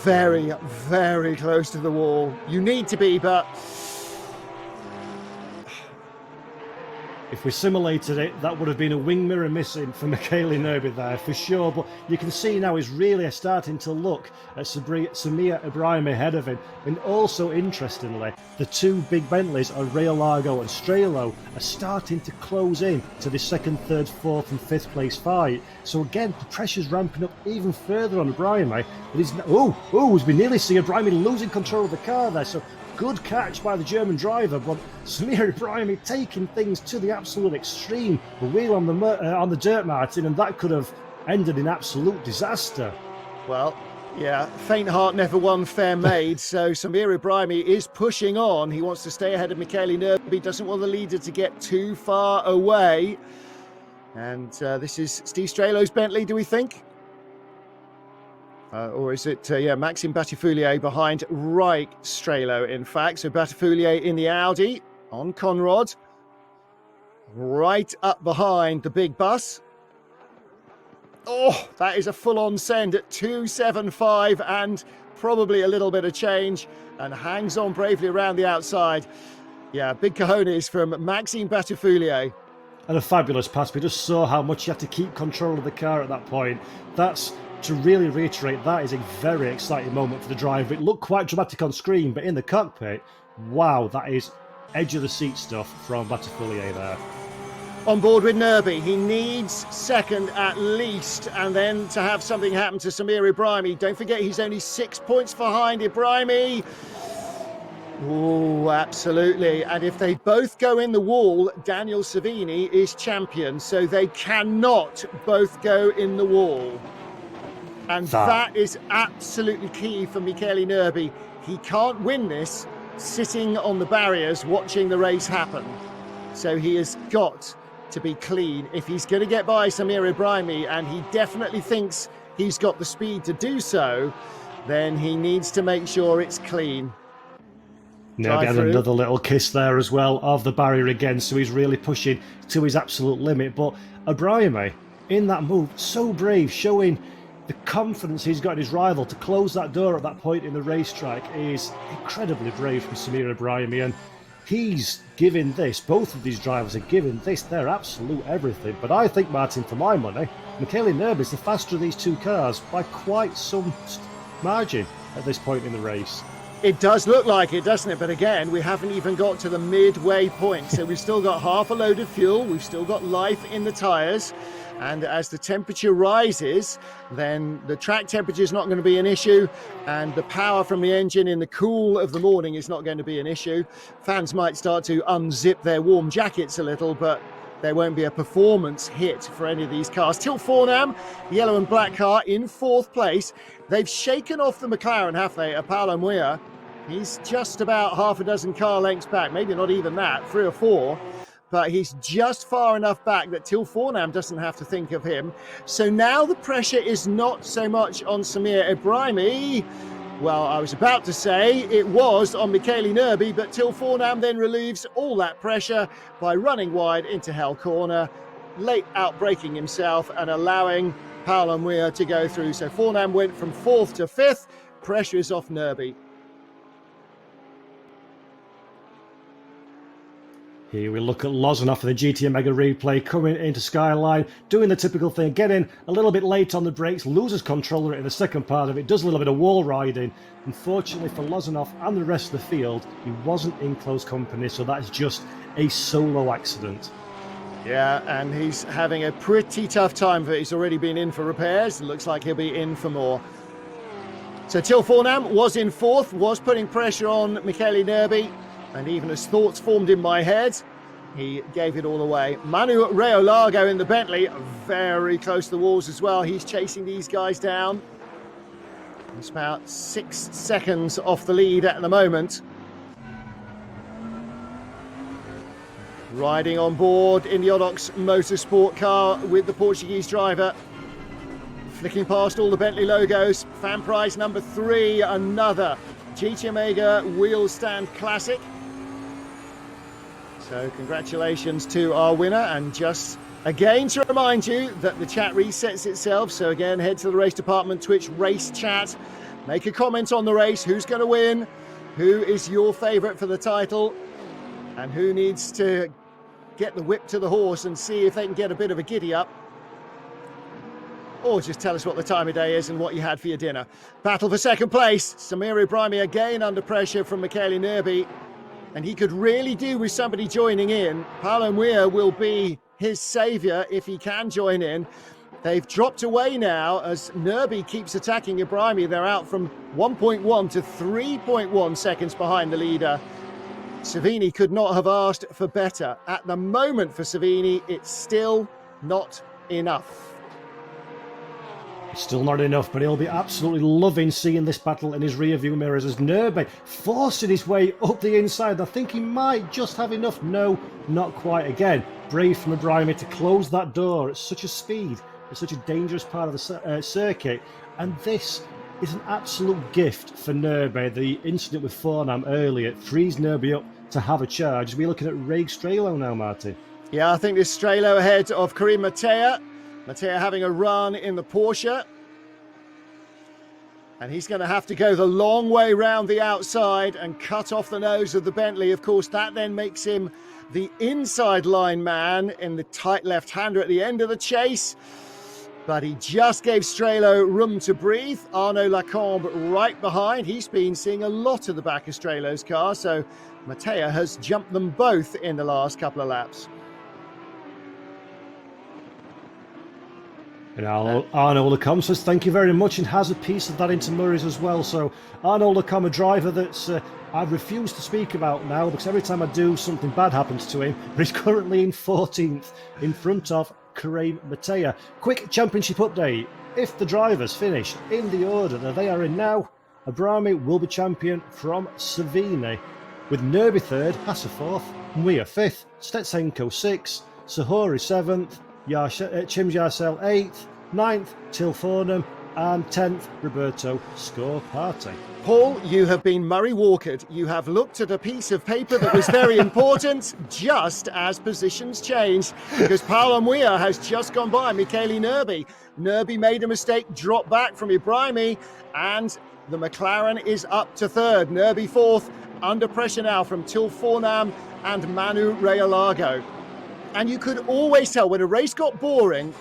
A: Very, very close to the wall. You need to be, but
C: if we simulated it, that would have been a wing mirror missing for Michele Nerby there, for sure. But you can see now he's really starting to look at Samir Ibrahimi ahead of him. And also, interestingly, the 2 big Bentleys, Rail Largo and Strelo, are starting to close in to the 2nd, 3rd, 4th and 5th place fight. So again, the pressure's ramping up even further on Ibrahimi. We nearly see Ibrahimi losing control of the car there. So good catch by the German driver, but Samir Ibrahimi taking things to the absolute extreme. A wheel on the dirt, Martin, and that could have ended in absolute disaster.
A: Well, yeah, faint heart never won, fair maid. So Samir Ibrahimi is pushing on. He wants to stay ahead of Michele Nerby, doesn't want the leader to get too far away. And this is Steve Strelo's Bentley, do we think? Or is it, Maxime Battifoulier behind Raik Strelo, in fact. So Battifoulier in the Audi on Conrod. Right up behind the big bus. Oh, that is a full-on send at 275 and probably a little bit of change, and hangs on bravely around the outside. Yeah, big cojones from Maxime Battifoulier.
C: And a fabulous pass. We just saw how much you had to keep control of the car at that point. That's, to really reiterate, that is a very exciting moment for the driver. It looked quite dramatic on screen, but in the cockpit, wow, that is edge of the seat stuff from Battifoulier there.
A: on board with Nerby. He needs second at least, and then to have something happen to Samir Ibrahimi. Don't forget, he's only 6 points behind Ibrahimi. Oh, absolutely. And if they both go in the wall, Daniel Savini is champion. So they cannot both go in the wall. And that is absolutely key for Michele Nerby. He can't win this sitting on the barriers watching the race happen. So he has got to be clean if he's going to get by Samir Ibrahimi, and he definitely thinks he's got the speed to do so. Then he needs to make sure it's clean.
C: Nerby had another little kiss there as well of the barrier again, so he's really pushing to his absolute limit. But Ibrahimi, in that move, so brave, showing the confidence he's got in his rival to close that door at that point in the racetrack is incredibly brave from Samir Ibrahimi. And he's giving this, both of these drivers are giving this their absolute everything. But I think, Martin, for my money, Michele Nerby is the faster of these two cars by quite some margin at this point in the race.
A: It does look like it, doesn't it? But again, we haven't even got to the midway point. So we've still got half a load of fuel. We've still got life in the tyres. And as the temperature rises, then the track temperature is not going to be an issue. And the power from the engine in the cool of the morning is not going to be an issue. Fans might start to unzip their warm jackets a little, but there won't be a performance hit for any of these cars. Till Fornam, the yellow and black car, in fourth place. They've shaken off the McLaren, have they, Paolo Muir? He's just about half a dozen car lengths back, maybe not even that, 3 or 4. But he's just far enough back that Till Fornam doesn't have to think of him. So now the pressure is not so much on Samir Ibrahimi. Well, I was about to say it was on Michele Nerby, but Till Fornam then relieves all that pressure by running wide into Hell Corner, late outbraking himself and allowing Paolo Muir to go through. So Fornam went from 4th to 5th. Pressure is off Nerby.
C: Here we look at Lozanoff in the GT Omega replay, coming into Skyline, doing the typical thing, getting a little bit late on the brakes, loses control in the second part of it, does a little bit of wall riding. Unfortunately for Lozanoff and the rest of the field, he wasn't in close company, so that's just a solo accident.
A: Yeah, and he's having a pretty tough time. He's already been in for repairs. It looks like he'll be in for more. So Till Fornam was in 4th, was putting pressure on Michele Nerby. And even as thoughts formed in my head, he gave it all away. Manu Reolago in the Bentley, very close to the walls as well. He's chasing these guys down. He's about 6 seconds off the lead at the moment. Riding on board in the Odox Motorsport car with the Portuguese driver. Flicking past all the Bentley logos. Fan prize number 3, another GT Omega wheel stand classic. So congratulations to our winner, and just again to remind you that the chat resets itself. So again, head to the Race Department Twitch Race Chat, make a comment on the race, who's going to win, who is your favourite for the title, and who needs to get the whip to the horse and see if they can get a bit of a giddy up. Or just tell us what the time of day is and what you had for your dinner. Battle for second place. Samir Ibrahimi again under pressure from Michele Nerby. And he could really do with somebody joining in. Paolo Muir will be his saviour if he can join in. They've dropped away now as Nerby keeps attacking Ibrahimi. They're out from 1.1 to 3.1 seconds behind the leader. Savini could not have asked for better. At the moment for Savini, it's still not enough.
C: Still not enough, but he'll be absolutely loving seeing this battle in his rearview mirrors as Nerby forcing his way up the inside. I think he might just have enough. No, not quite. Again, brave from Ibrahimi to close that door at such a speed. It's such a dangerous part of the circuit. And this is an absolute gift for Nerby. The incident with Fornam earlier frees Nerby up to have a charge. We're looking at Raig Strelo now, Martin.
A: Yeah, I think this Strelo ahead of Karim Mattea. Mattea having a run in the Porsche. And he's going to have to go the long way round the outside and cut off the nose of the Bentley. Of course, that then makes him the inside line man in the tight left-hander at the end of the chase. But he just gave Strelo room to breathe. Arnaud Lacombe right behind. He's been seeing a lot of the back of Strelo's car. So Mattea has jumped them both in the last couple of laps.
C: And Arnaud Lecombe says thank you very much and has a piece of that into Murray's as well. So Arnaud Lecombe, a driver that's I refuse to speak about now because every time I do, something bad happens to him. But he's currently in 14th in front of Kareem Matea. Quick championship update. If the drivers finish in the order that they are in now, ABRUZZI will be champion from Savini, with Nerby 3rd, Hassa 4th, Muir 5th, Stetsenko 6th, Sahori 7th, Chim Yarcel 8th, 9th, Till Fornham, and 10th, Roberto Scorpati.
A: Paul, you have been Murray Walkered. You have looked at a piece of paper that was very important just as positions changed, because Paolo Muir has just gone by Michele Nerby. Nerby made a mistake, dropped back from ABRUZZI, and the McLaren is up to 3rd. Nerby 4th, under pressure now from Till Fornham and Manu Realago. And you could always tell when a race got boring,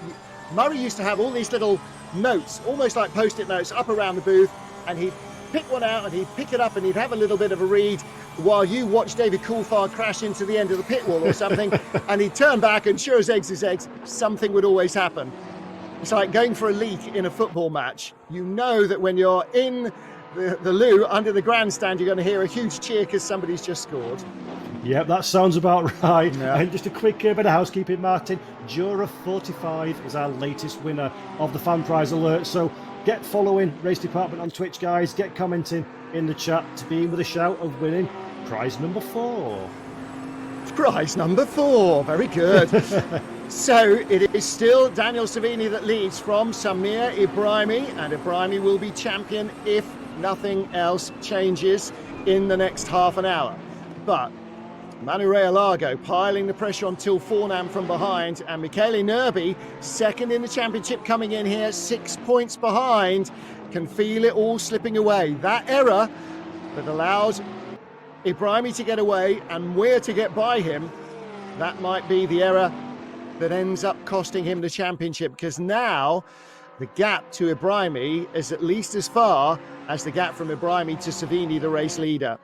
A: Murray used to have all these little notes, almost like post-it notes, up around the booth, and he'd pick one out and he'd pick it up and he'd have a little bit of a read while you watch David Coulthard crash into the end of the pit wall or something, and he'd turn back and sure as eggs is eggs, something would always happen. It's like going for a leak in a football match. You know that when you're in the loo under the grandstand, you're going to hear a huge cheer because somebody's just scored.
C: Yep, that sounds about right.
A: Yeah.
C: And just a quick bit of housekeeping, Martin. Jura 45 is our latest winner of the Fan Prize Alert. So get following Race Department on Twitch, guys. Get commenting in the chat to be in with a shout of winning prize number 4.
A: Prize number 4. Very good. So it is still Daniel Savini that leads from Samir Ibrahimi, and Ibrahimi will be champion if nothing else changes in the next half an hour. But Manu Realago piling the pressure on Till Fornham from behind, and Michele Nerby, second in the championship, coming in here 6 points behind, can feel it all slipping away. That error that allowed Ibrahimi to get away and Muir to get by him, that might be the error that ends up costing him the championship, because now the gap to Ibrahimi is at least as far as the gap from Ibrahimi to Savini, the race leader.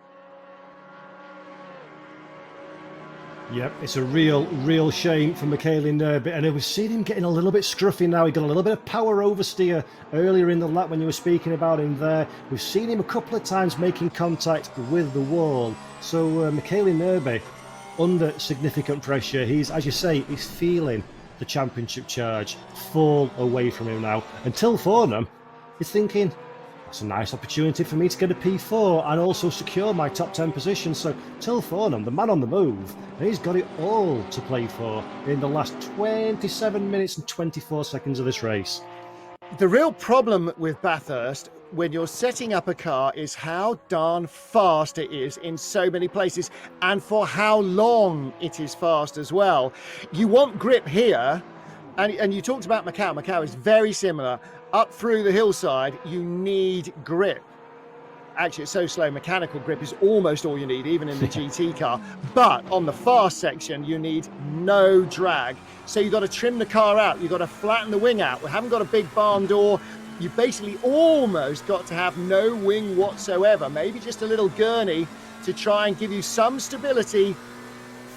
C: Yep, it's a real shame for Michele Nerby, and we've seen him getting a little bit scruffy now. He got a little bit of power oversteer earlier in the lap when you were speaking about him there. We've seen him a couple of times making contact with the wall. So Michele Nerby, under significant pressure, he's, as you say, he's feeling the championship charge fall away from him now. Until Fornham is thinking, that's a nice opportunity for me to get a P4 and also secure my top 10 position. So Till Fornham, the man on the move, and he's got it all to play for in the last 27 minutes and 24 seconds of this race.
A: The real problem with Bathurst when you're setting up a car is how darn fast it is in so many places, and for how long it is fast as well. You want grip here, and you talked about Macau. Macau is very similar. Up through the hillside, you need grip. Actually, it's so slow, mechanical grip is almost all you need, even in the GT car. But on the fast section, you need no drag. So you've got to trim the car out. You've got to flatten the wing out. We haven't got a big barn door. You've basically almost got to have no wing whatsoever. Maybe just a little gurney to try and give you some stability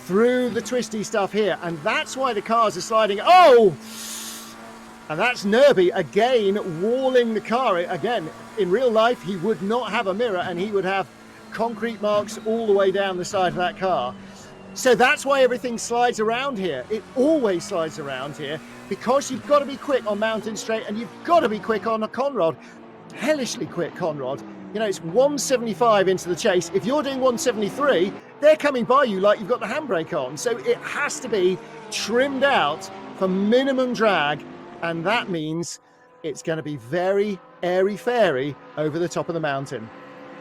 A: through the twisty stuff here. And that's why the cars are sliding. Oh! And that's Nerby again walling the car. Again, in real life, he would not have a mirror and he would have concrete marks all the way down the side of that car. So that's why everything slides around here. It always slides around here because you've got to be quick on Mountain Straight and you've got to be quick on a Conrod. Hellishly quick Conrod. You know, it's 175 into the chase. If you're doing 173, they're coming by you like you've got the handbrake on. So it has to be trimmed out for minimum drag. And that means it's going to be very airy-fairy over the top of the mountain.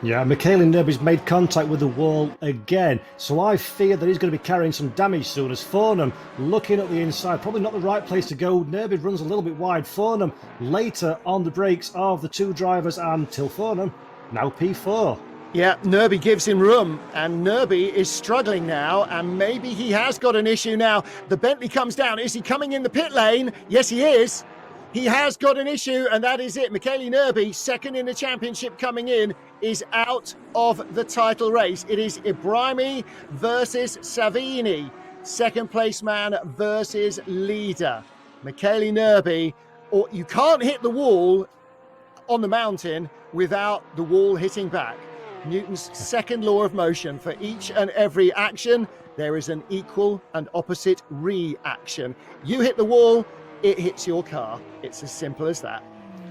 C: Yeah, Michele Nerby's made contact with the wall again, so I fear that he's going to be carrying some damage soon as Fornham looking at the inside. Probably not the right place to go. Nerby runs a little bit wide. Fornham later on the brakes of the two drivers, and Till Fornham now P4.
A: Yeah, Nerby gives him room, and Nerby is struggling now, and maybe he has got an issue now. The Bentley comes down. Is he coming in the pit lane? Yes, he is. He has got an issue, and that is it. Michele Nerby, second in the championship coming in, is out of the title race. It is Ibrahimi versus Savini. Second place man versus leader. Michele Nerby or you can't hit the wall on the mountain without the wall hitting back. Newton's second law of motion: for each and every action, there is an equal and opposite reaction. You hit the wall, it hits your car. It's as simple as that.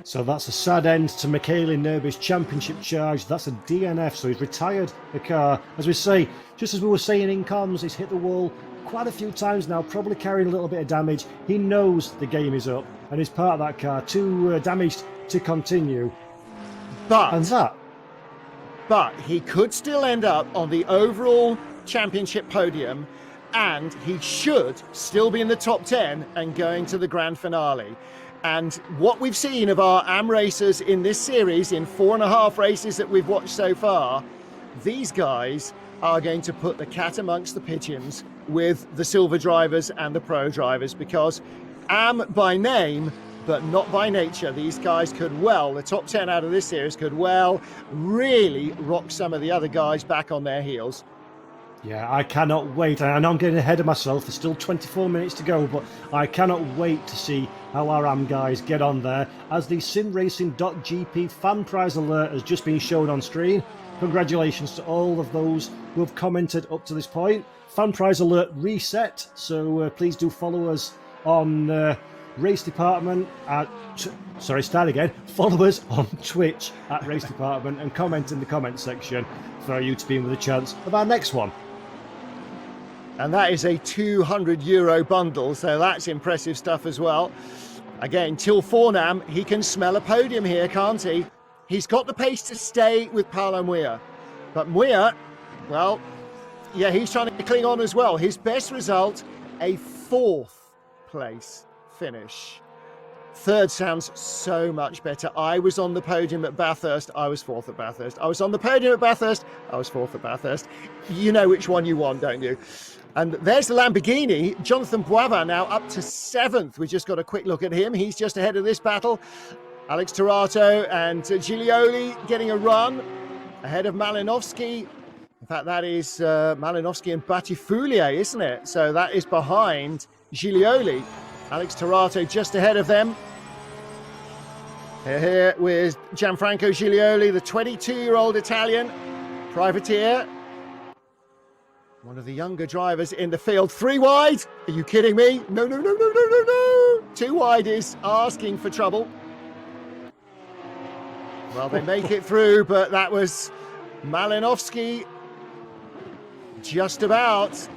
C: So that's a sad end to Michele Nerby's championship charge. That's a DNF, so he's retired the car. As we say, just as we were saying in comms, he's hit the wall quite a few times now, probably carrying a little bit of damage. He knows the game is up, and he's part of that car, too damaged to continue.
A: But he could still end up on the overall championship podium, and he should still be in the top 10 and going to the grand finale. And what we've seen of our AM racers in this series, in 4.5 races that we've watched so far, these guys are going to put the cat amongst the pigeons with the silver drivers and the pro drivers, because AM by name, but not by nature. These guys could well, the top 10 out of this series could well really rock some of the other guys back on their heels.
C: Yeah, I cannot wait. I know I'm getting ahead of myself. There's still 24 minutes to go, but I cannot wait to see how our AM guys get on there. As the simracing.gp fan prize alert has just been shown on screen, congratulations to all of those who have commented up to this point. Fan prize alert reset, so please do follow us on Race Department follow us on Twitch at Race Department and comment in the comment section for you to be in with a chance of our next one.
A: And that is a €200 bundle, so that's impressive stuff as well. Again, Till Fornam, he can smell a podium here, can't he? He's got the pace to stay with Paolo Muir. But Muir, well, yeah, he's trying to cling on as well. His best result, a 4th place finish. 3rd sounds so much better. I was on the podium at Bathurst. I was 4th at Bathurst. I was on the podium at Bathurst. I was 4th at Bathurst. You know which one you want, don't you? And there's the Lamborghini. Jonathan Boivin now up to 7th. We just got a quick look at him. He's just ahead of this battle. Alex Torato and Giglioli getting a run ahead of Malinowski. In fact, that is Malinowski and Batifoulier, isn't it? So that is behind Giglioli. Alex Torato just ahead of them. Here with Gianfranco Giglioli, the 22-year-old Italian privateer. One of the younger drivers in the field. 3 wide. Are you kidding me? No. 2 wide is asking for trouble. Well, they make it through, but that was Malinowski just about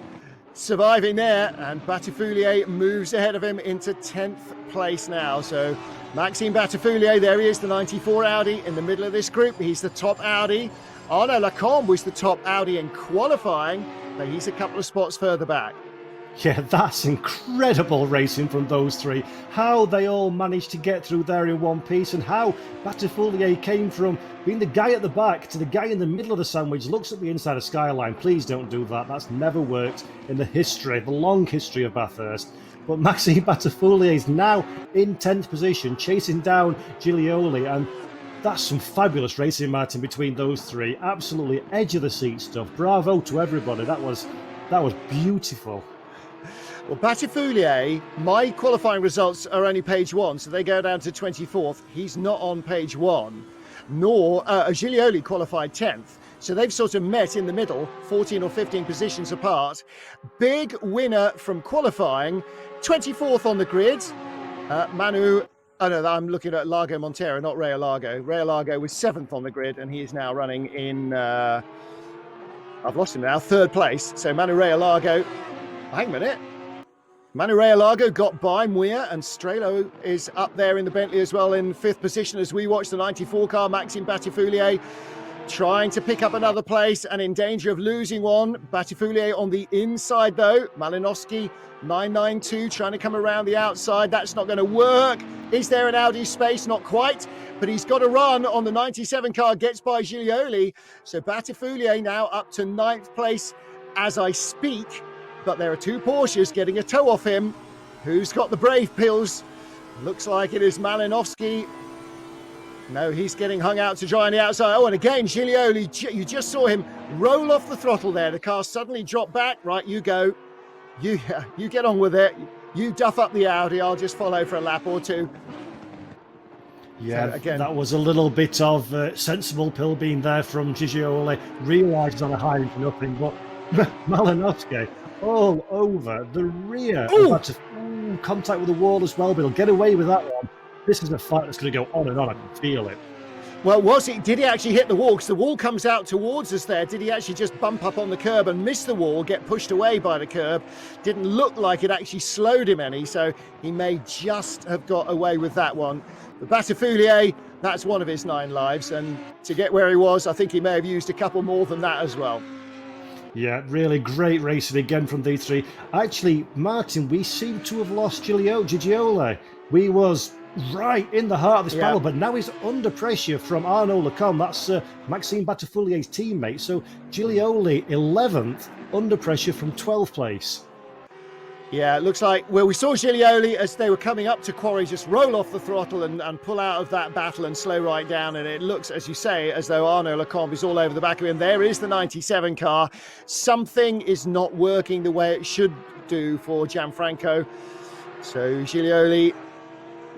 A: surviving there, and Batifoulier moves ahead of him into 10th place now. So Maxime Batifoulier, there he is, the 94 Audi in the middle of this group. He's the top Audi. Arnaud Lacombe was the top Audi in qualifying, but he's a couple of spots further back.
C: Yeah, that's incredible racing from those 3. How they all managed to get through there in one piece, and how Batifoulier came from being the guy at the back to the guy in the middle of the sandwich. Looks at the inside of Skyline. Please don't do that. That's never worked in the long history of Bathurst. But Maxime Batifoulier is now in 10th position, chasing down Giglioli, and that's some fabulous racing, Martin, between those 3. Absolutely edge of the seat stuff. Bravo to everybody. That was beautiful.
A: Well, Batifoulier, my qualifying results are only page 1, so they go down to 24th. He's not on page 1, nor Giglioli qualified 10th. So they've sort of met in the middle, 14 or 15 positions apart. Big winner from qualifying, 24th on the grid. I'm looking at Largo Montero, not Ray Largo. Ray Largo was 7th on the grid, and he is now running in, I've lost him now, 3rd place. So Manu Ray Largo, hang a minute. Manu Ray Largo got by Muir, and Strelo is up there in the Bentley as well in 5th position as we watch the 94 car. Maxime Batifoulier trying to pick up another place and in danger of losing one. Batifoulier on the inside though. Malinowski 992 trying to come around the outside. That's not going to work. Is there an Audi space? Not quite, but he's got a run on the 97 car, gets by Giglioli. So Batifoulier now up to 9th place as I speak. But there are 2 Porsches getting a toe off him. Who's got the brave pills? Looks like it is Malinowski. No, he's getting hung out to dry on the outside. Oh, and again, Giglioli, you just saw him roll off the throttle there. The car suddenly dropped back. Right, you go. You get on with it. You duff up the Audi. I'll just follow for a lap or 2.
C: Yeah,
A: So, again,
C: that was a little bit of sensible pill being there from Gigioli. Realised on a high for nothing, but Malinowski all over the rear. Contact with the wall as well, but he'll get away with that one. This is a fight that's going to go on and on. I can feel it.
A: well, did he actually hit the wall? Because the wall comes out towards us there. Did he actually just bump up on the curb and miss the wall, get pushed away by the curb? Didn't look like it actually slowed him any, so he may just have got away with that one. The Batafoulier, that's one of his 9 lives, and to get where he was, I think he may have used a couple more than that as well.
C: Yeah, really great racing again from these 3. Actually, Martin, we seem to have lost Gigioli. We was right in the heart of this battle, but now he's under pressure from Arnaud Lecomte. That's Maxime Batafoulier's teammate. So Giglioli 11th, under pressure from 12th place.
A: Yeah, it looks like, well, we saw Giglioli as they were coming up to Quarry just roll off the throttle and pull out of that battle and slow right down. And it looks, as you say, as though Arnaud Lecomte is all over the back of him. There is the 97 car. Something is not working the way it should do for Gianfranco. So Giglioli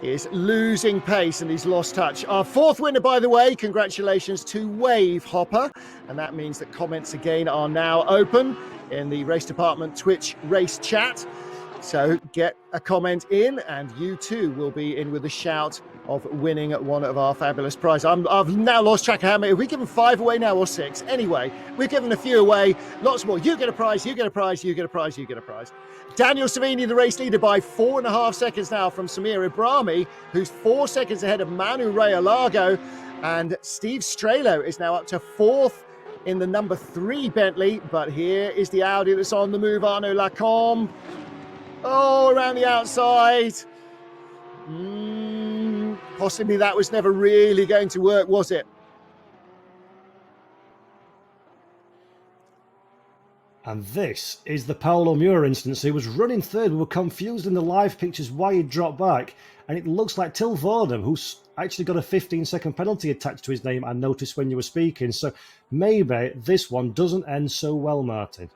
A: is losing pace and he's lost touch. Our 4th winner, by the way, congratulations to Wave Hopper. And that means that comments again are now open in the Race Department Twitch race chat. So get a comment in and you too will be in with a shout of winning one of our fabulous prizes. I've now lost track of how many. Have we given 5 away now or 6? Anyway, we've given a few away. Lots more. You get a prize, you get a prize, you get a prize, you get a prize. Daniel Savini, the race leader, by 4.5 seconds now from Samir Ibrahimi, who's 4 seconds ahead of Manu Realago. And Steve Strelo is now up to 4th in the number 3 Bentley. But here is the Audi that's on the move, Arnaud Lecomte. Oh, around the outside. Possibly that was never really going to work, was it?
C: And this is the Paolo Muir instance. He was running 3rd. We were confused in the live pictures why he dropped back. And it looks like Till Vordam, who's actually got a 15-second penalty attached to his name, I noticed when you were speaking. So maybe this one doesn't end so well, Martin.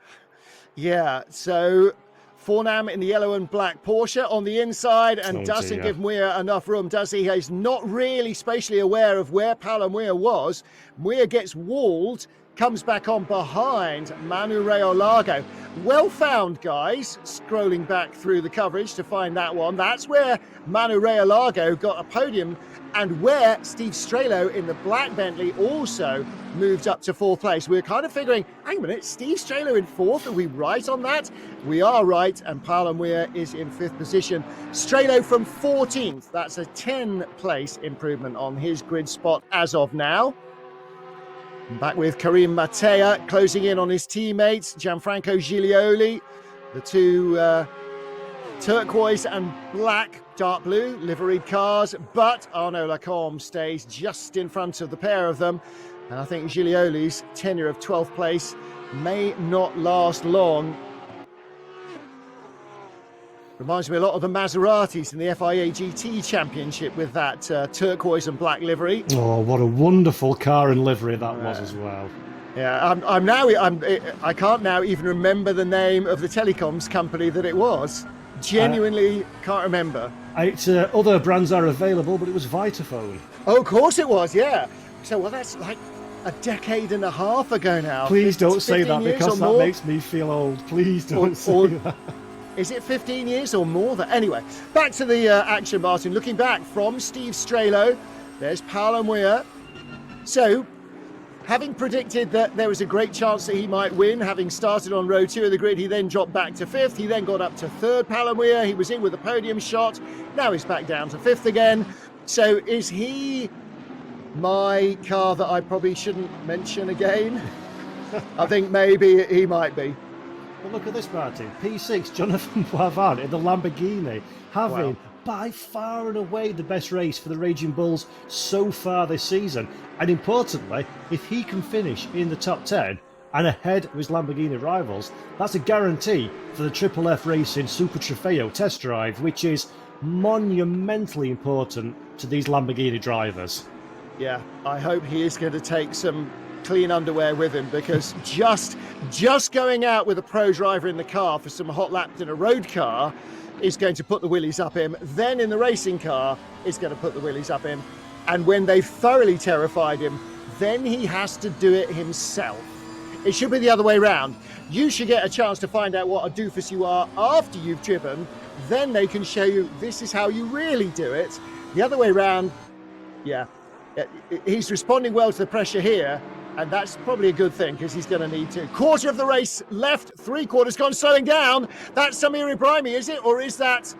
A: Yeah, so Fornam in the yellow and black Porsche on the inside and doesn't give Muir enough room, does he? He's not really spatially aware of where Paolo Muir was. Muir gets walled, comes back on behind Manu Realago. Well found, guys, scrolling back through the coverage to find that one. That's where Manu Realago got a podium and where Steve Strelo in the black Bentley also moved up to 4th place. We're kind of figuring, hang a minute, Steve Strelo in 4th, are we right on that? We are right, and Paolo Muir is in 5th position. Strelo from 14th, that's a 10-place improvement on his grid spot as of now. Back with Karim Matea closing in on his teammates, Gianfranco Giglioli, the 2 turquoise and black, dark blue liveried cars, but Arnaud Lecomte stays just in front of the pair of them. And I think Giglioli's tenure of 12th place may not last long. Reminds me a lot of the Maseratis in the FIA GT Championship with that turquoise and black livery.
C: Oh, what a wonderful car and livery that was as well.
A: Yeah, I can't now even remember the name of the telecoms company that it was. Genuinely can't remember.
C: It's other brands are available, but it was Vitaphone.
A: Oh, of course it was, yeah. So, well, that's like a decade and a half ago now.
C: Please don't say that
A: years
C: because that makes me feel old. Please don't say that.
A: Is it 15 years or more? Anyway, back to the action, Martin. Looking back from Steve Strelo, there's Paolo Muir. So, having predicted that there was a great chance that he might win, having started on row 2 of the grid, he then dropped back to 5th. He then got up to 3rd, Paolo Muir. He was in with a podium shot. Now he's back down to 5th again. So is he my car that I probably shouldn't mention again? I think maybe he might be.
C: But look at this, Martin. P6, Jonathan Boivin in the Lamborghini, having by far and away the best race for the Raging Bulls so far this season. And importantly, if he can finish in the top 10 and ahead of his Lamborghini rivals, that's a guarantee for the Triple F Racing Super Trofeo test drive, which is monumentally important to these Lamborghini drivers.
A: Yeah, I hope he is going to take some clean underwear with him, because just going out with a pro driver in the car for some hot laps in a road car is going to put the willies up him. Then in the racing car is going to put the willies up him. And when they've thoroughly terrified him, then he has to do it himself. It should be the other way round. You should get a chance to find out what a doofus you are after you've driven. Then they can show you this is how you really do it. The other way round, yeah. He's responding well to the pressure here, and that's probably a good thing because he's going to need to. Quarter of the race left, 3/4 gone, slowing down. That's Samir Ibrahimi, is it? Or is that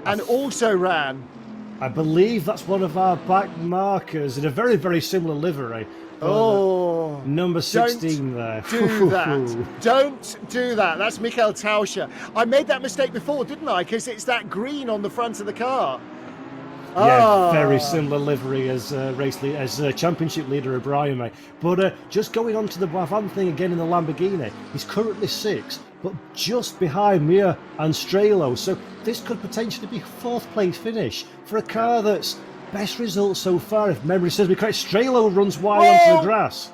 A: an also ran?
C: I believe that's one of our back markers in a very, very similar livery.
A: Oh,
C: number 16 there.
A: Do that. Don't do that. That's Michael Tauscher. I made that mistake before, didn't I? Because it's that green on the front of the car.
C: Yeah, very similar livery as championship leader Ibrahimi. But just going on to the Bavan thing again in the Lamborghini, he's currently 6th, but just behind Mir and Strelo. So this could potentially be 4th place finish for a car that's best result so far, if memory serves me correct. Strelo runs wide onto the grass.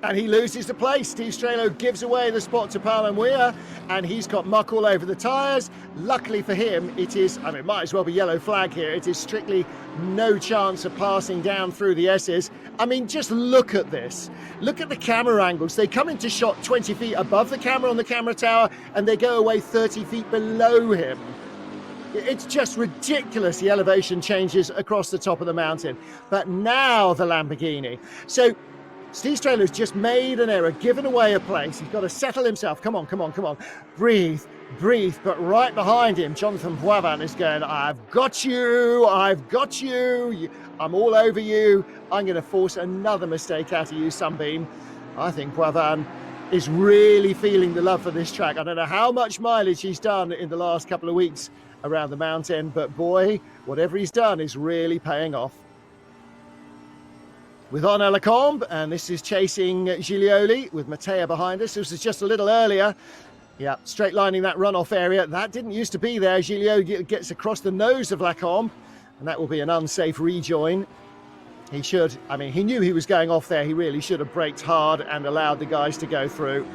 A: And he loses the place. Steve Strelo gives away the spot to Paolo Muir, and he's got muck all over the tyres. Luckily for him, it is, it might as well be yellow flag here. It is strictly no chance of passing down through the S's. Just look at this. Look at the camera angles. They come into shot 20 feet above the camera on the camera tower, and they go away 30 feet below him. It's just ridiculous, the elevation changes across the top of the mountain. But now the Lamborghini. So Steve Strehler's just made an error, given away a place. He's got to settle himself. Come on. Breathe. But right behind him, Jonathan Poivin is going, I've got you. I'm all over you. I'm going to force another mistake out of you, Sunbeam. I think Poivin is really feeling the love for this track. I don't know how much mileage he's done in the last couple of weeks around the mountain, but boy, whatever he's done is really paying off. With Arnaud Lacombe, and this is chasing Giglioli with Mattea behind us. This was just a little earlier. Yeah, straight lining that runoff area. That didn't used to be there. Giglioli gets across the nose of Lacombe, and that will be an unsafe rejoin. He knew he was going off there. He really should have braked hard and allowed the guys to go through.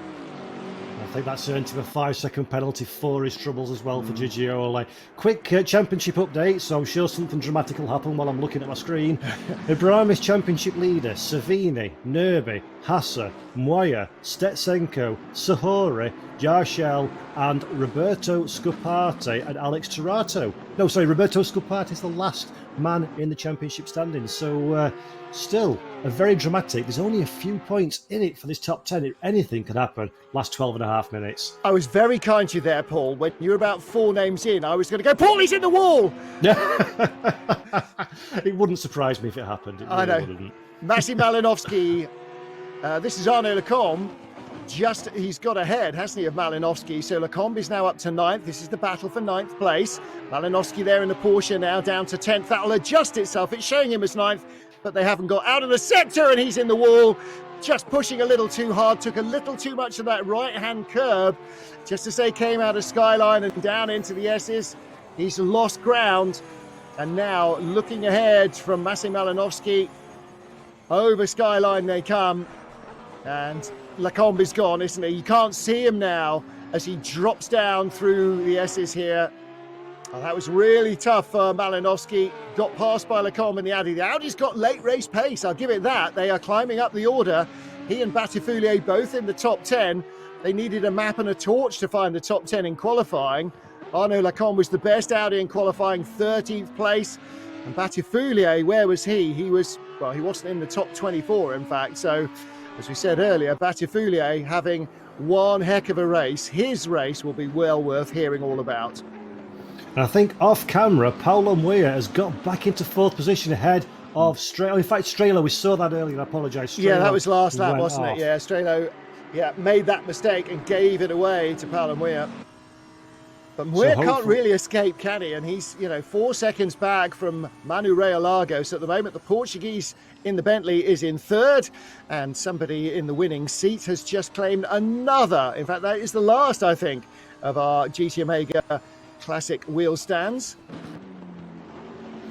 C: I think that's earned him a 5-second penalty for his troubles as well for Giglioli. Quick championship update, so I'm sure something dramatic will happen while I'm looking at my screen. Ibrahimi's championship leader, Savini, Nerbi, Hassa, Moya, Stetsenko, Sahori, Jarshel, and Roberto Scopati and Alex Turato. No, sorry, Roberto Scopati is the last man in the championship standings. So still a very dramatic. There's only a few points in it for this top 10. Anything can happen. Last 12 and a half minutes.
A: I was very kind to you there, Paul. When you were about 4 names in, I was going to go, Paul, he's in the wall!
C: It wouldn't surprise me if it happened. It really
A: I know.
C: Wouldn't.
A: Massey Malinovsky. This is Arnaud Lacombe. He's got ahead, hasn't he, of Malinovsky. So Lacombe is now up to 9th. This is the battle for 9th place. Malinovsky there in the Porsche now down to 10th. That'll adjust itself. It's showing him as 9th, but they haven't got out of the sector, and he's in the wall. Just pushing a little too hard, took a little too much of that right-hand curb. Just as they came out of Skyline and down into the S's, he's lost ground. And now looking ahead from Massey Malinovsky, over Skyline they come. And Lacombe is gone, isn't he? You can't see him now as he drops down through the S's here. Oh, that was really tough for Malinovsky. Got passed by Lacombe in the Audi. The Audi's got late race pace, I'll give it that. They are climbing up the order. He and Battifulier both in the top 10. They needed a map and a torch to find the top 10 in qualifying. Arnaud Lacombe was the best Audi in qualifying, 13th place. And Battifulier, where was he? He wasn't in the top 24, in fact. So, as we said earlier, Battifulier having one heck of a race. His race will be well worth hearing all about.
C: And I think off camera, Paolo Muir has got back into 4th position ahead of Strelo. In fact, Strelo, we saw that earlier, I apologise.
A: Yeah, that was last lap, wasn't it? Yeah, Strelo made that mistake and gave it away to Paolo Muir. But Muir can't really escape, can he? And he's, 4 seconds back from Manu Reolagos. At the moment, the Portuguese in the Bentley is in 3rd, and somebody in the winning seat has just claimed another. In fact, that is the last, I think, of our GT Omega Classic wheel stands.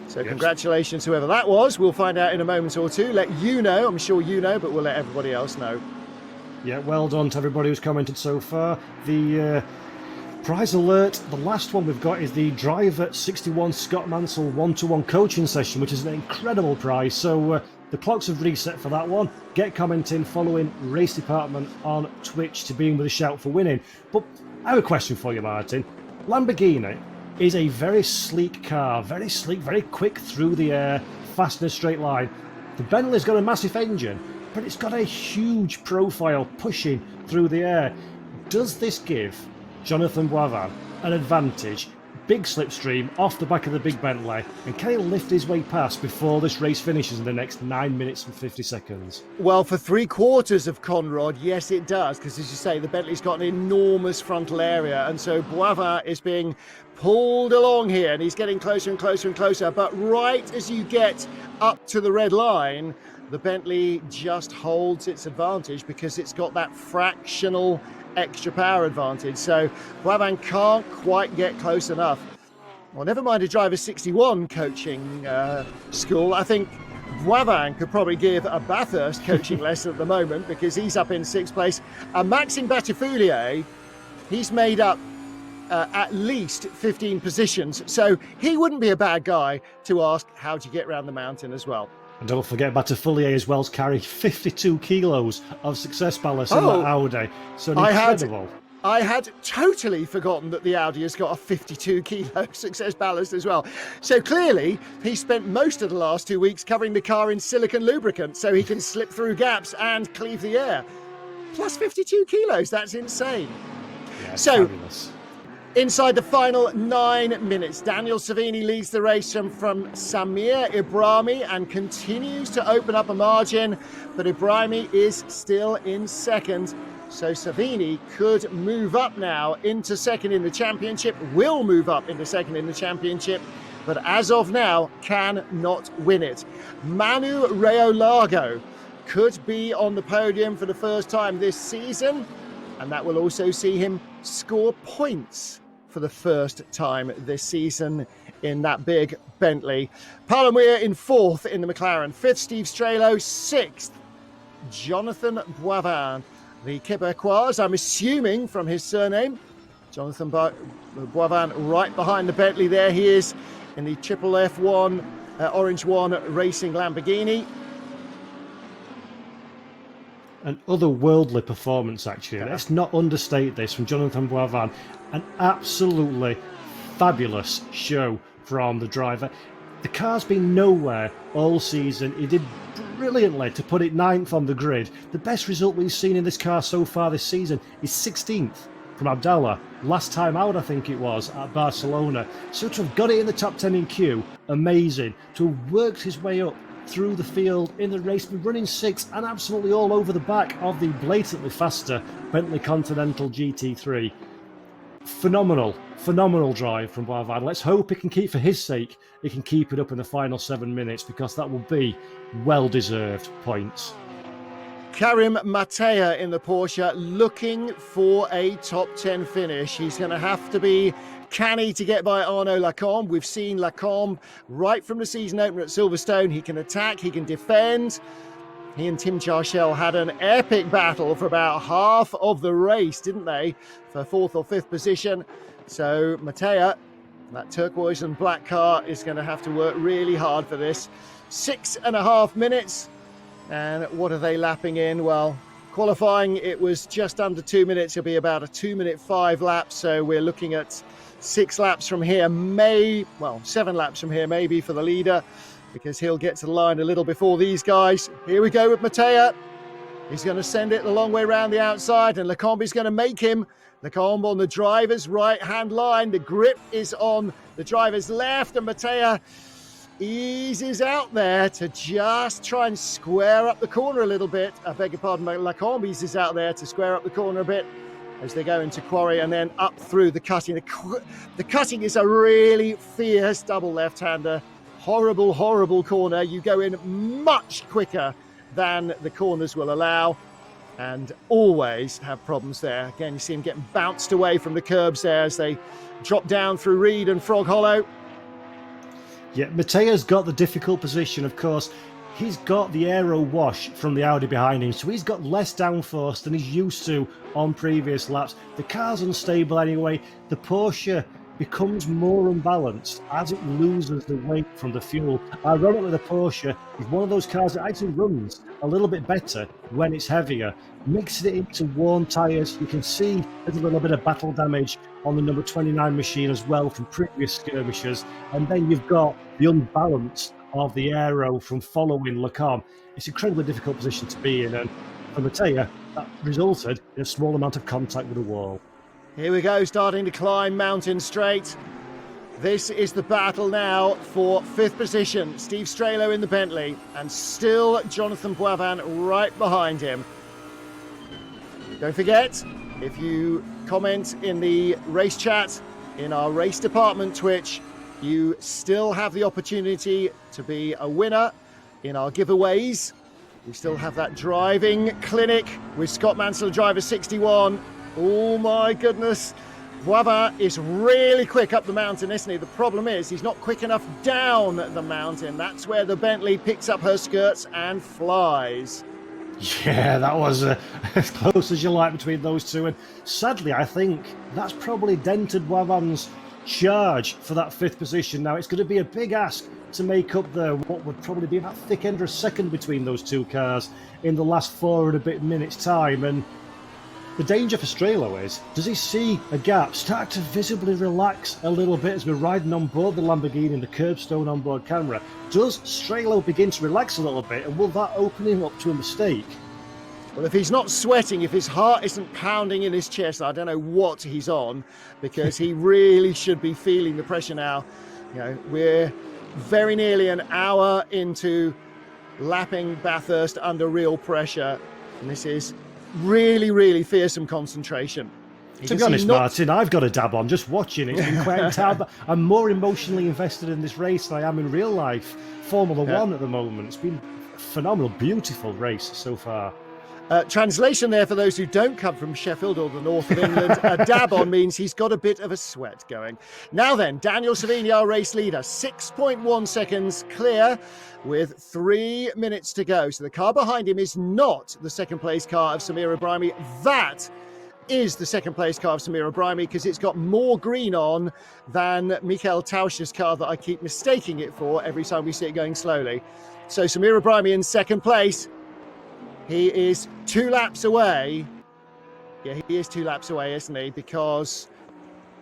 A: So yes. Congratulations, whoever that was. We'll find out in a moment or two. Let you know. I'm sure you know, but we'll let everybody else know.
C: Yeah, well done to everybody who's commented so far. The Prize alert, the last one we've got is the Driver 61 Scott Mansell 1-to-1 coaching session, which is an incredible prize. So the clocks have reset for that one. Get commenting, following Race Department on Twitch to be in with a shout for winning. But I have a question for you, Martin. Lamborghini is a very sleek car, very sleek, very quick through the air, fast in a straight line. The Bentley's got a massive engine, but it's got a huge profile pushing through the air. Does this give Jonathan Boivin an advantage? Big slipstream off the back of the big Bentley, and can he lift his way past before this race finishes in the next 9 minutes and 50 seconds?
A: Well, for 3/4 of Conrad, yes, it does, because as you say, the Bentley's got an enormous frontal area, and so Boivin is being pulled along here, and he's getting closer and closer and closer. But right as you get up to the red line, the Bentley just holds its advantage because it's got that fractional extra power advantage. So Boivin can't quite get close enough. Well, never mind a driver 61 coaching school. I think Boivin could probably give a Bathurst coaching lesson at the moment, because he's up in 6th place. Maxime Battifoulier, he's made up at least 15 positions, so he wouldn't be a bad guy to ask how to get around the mountain as well.
C: And don't forget, Battifoulier as well carry 52 kilos of success ballast in that Audi. So incredible.
A: I had totally forgotten that the Audi has got a 52 kilo success ballast as well. So clearly he spent most of the last 2 weeks covering the car in silicone lubricant so he can slip through gaps and cleave the air. Plus 52 kilos, that's insane.
C: Yeah,
A: so
C: fabulous.
A: Inside the final 9 minutes, Daniel Savini leads the race from Samir Ibrahimi and continues to open up a margin, but Ibrahimi is still in second. So Savini could move up now into second in the championship, will move up into second in the championship, but as of now, cannot win it. Manu Reolago could be on the podium for the first time this season, and that will also see him score points for the first time this season in that big Bentley. Palamir in 4th in the McLaren, 5th Steve Strelo, 6th Jonathan Boivin. The Québécois, I'm assuming from his surname, Jonathan Boivin right behind the Bentley there. He is in the triple F1 Orange One Racing Lamborghini.
C: An otherworldly performance, actually. Yeah. Let's not understate this from Jonathan Boivin. An absolutely fabulous show from the driver. The car's been nowhere all season. He did brilliantly to put it 9th on the grid. The best result we've seen in this car so far this season is 16th from Abdallah. Last time out, I think it was, at Barcelona. So to have got it in the top 10 in Q, amazing. To have worked his way up through the field in the race, been running 6th and absolutely all over the back of the blatantly faster Bentley Continental GT3. Phenomenal drive from Boivin. Let's hope it can keep, for his sake, he can keep it up in the final 7 minutes, because that will be well-deserved points.
A: Karim Matea in the Porsche looking for a top 10 finish. He's going to have to be canny to get by Arnaud Lacombe. We've seen Lacombe right from the season opener at Silverstone. He can attack, he can defend. He and Tim Charchel had an epic battle for about half of the race, didn't they? For 4th or 5th position. So Matea, that turquoise and black car, is going to have to work really hard for this. 6.5 minutes. And what are they lapping in? Well, qualifying, it was just under 2 minutes. It'll be about a 2-minute 5 laps. So we're looking at 6 laps from here, 7 laps from here maybe for the leader, because he'll get to the line a little before these guys. Here we go with Matea. He's going to send it the long way around the outside, and Lacombe is going to make him. Lacombe on the driver's right-hand line. The grip is on the driver's left, and Matea eases out there to just try and square up the corner a little bit. I beg your pardon, Lacombe eases out there to square up the corner a bit as they go into quarry and then up through the cutting. The cutting is a really fierce double left-hander. Horrible corner. You go in much quicker than the corners will allow, and always have problems there. Again, you see him getting bounced away from the curbs there as they drop down through Reed and Frog Hollow.
C: Yeah, Matea's got the difficult position, of course. he's got the aero wash from the Audi behind him, so he's got less downforce than he's used to on previous laps. The car's unstable anyway. The Porsche becomes more unbalanced as it loses the weight from the fuel. Ironically, the Porsche is one of those cars that actually runs a little bit better when it's heavier. Mixing it into worn tyres, you can see there's a little bit of battle damage on the number 29 machine as well from previous skirmishes. And then you've got the unbalance of the aero from following Lecombe. It's an incredibly difficult position to be in, and from the Mattia, that resulted in a small amount of contact with the wall.
A: Here we go, starting to climb Mountain Straight. This is the battle now for 5th position. Steve Strelo in the Bentley, and still Jonathan Boivin right behind him. Don't forget, if you comment in the race chat in our Race Department Twitch, you still have the opportunity to be a winner in our giveaways. We still have that driving clinic with Scott Mansell, driver 61. Oh my goodness. Boivin is really quick up the mountain, isn't he? The problem is he's not quick enough down the mountain. That's where the Bentley picks up her skirts and flies.
C: Yeah, that was as close as you like between those two. And sadly, I think that's probably dented Boivin's charge for that 5th position. Now, it's going to be a big ask to make up what would probably be about thick end of a second between those two cars in the last 4 and a bit minutes' time. And the danger for Strelo is, does he see a gap start to visibly relax a little bit as we're riding on board the Lamborghini and the curbstone onboard camera? Does Strelo begin to relax a little bit, and will that open him up to a mistake?
A: Well, if he's not sweating, if his heart isn't pounding in his chest, I don't know what he's on, because he really should be feeling the pressure now. You know, we're very nearly an hour into lapping Bathurst under real pressure, and this is really, really fearsome concentration.
C: To be honest, Martin, I've got a dab on just watching it. It's been quite intense. I'm more emotionally invested in this race than I am in real life Formula One at the moment. It's been a phenomenal, beautiful race so far.
A: Translation there for those who don't come from Sheffield or the north of England. A dab on means he's got a bit of a sweat going. Now then, Daniel Savini, our race leader, 6.1 seconds clear with 3 minutes to go. So the car behind him is not the second place car of Samir Ibrahimi. That is the second place car of Samir Ibrahimi, because it's got more green on than Michael Tausch's car that I keep mistaking it for every time we see it going slowly. So Samir Ibrahimi in second place. He is 2 laps away. Yeah, he is 2 laps away, isn't he? Because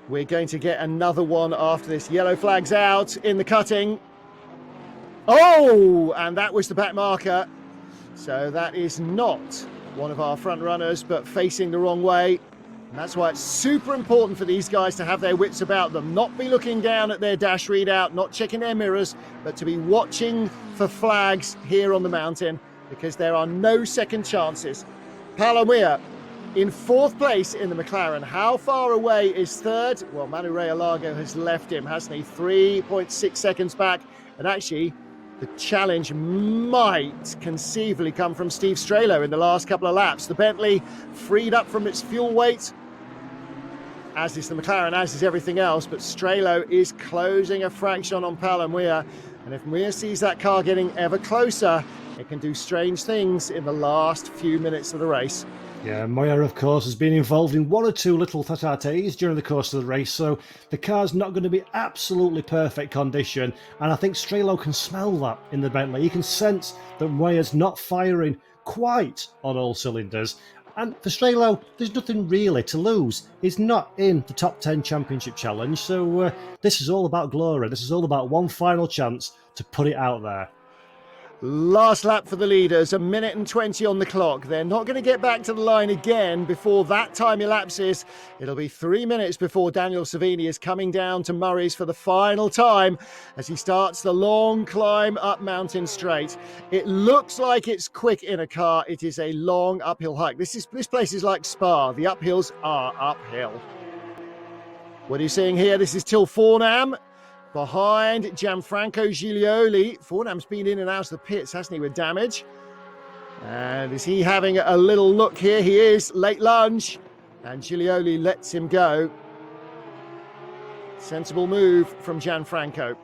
A: we're going to get another one after this. Yellow flag's out in the cutting. Oh, and that was the back marker. So that is not one of our front runners, but facing the wrong way. And that's why it's super important for these guys to have their wits about them, not be looking down at their dash readout, not checking their mirrors, but to be watching for flags here on the mountain, because there are no second chances. Palomir in 4th place in the McLaren. How far away is 3rd? Well, Manu Ray-Alago has left him, hasn't he? 3.6 seconds back. And actually, the challenge might conceivably come from Steve Strelo in the last couple of laps. The Bentley freed up from its fuel weight, as is the McLaren, as is everything else. But Strelo is closing a fraction on Palomir. And if Mir sees that car getting ever closer, it can do strange things in the last few minutes of the race.
C: Yeah, Moya, of course, has been involved in 1 or 2 little tete-a-tetes during the course of the race, so the car's not going to be absolutely perfect condition, and I think Strelo can smell that in the Bentley. He can sense that Moya's not firing quite on all cylinders, and for Strelo, there's nothing really to lose. He's not in the top 10 championship challenge, so this is all about glory. This is all about one final chance to put it out there.
A: Last lap for the leaders, 1 minute and 20 on the clock. They're not going to get back to the line again before that time elapses. It'll be 3 minutes before Daniel Savini is coming down to Murray's for the final time as he starts the long climb up Mountain Straight. It looks like it's quick in a car. It is a long uphill hike. This place is like Spa. The uphills are uphill. What are you seeing here? This is Till Fornam. Behind Gianfranco Giglioli. Fornam's been in and out of the pits, hasn't he, with damage? And is he having a little look here? He is. Late lunge. And Giglioli lets him go. Sensible move from Gianfranco.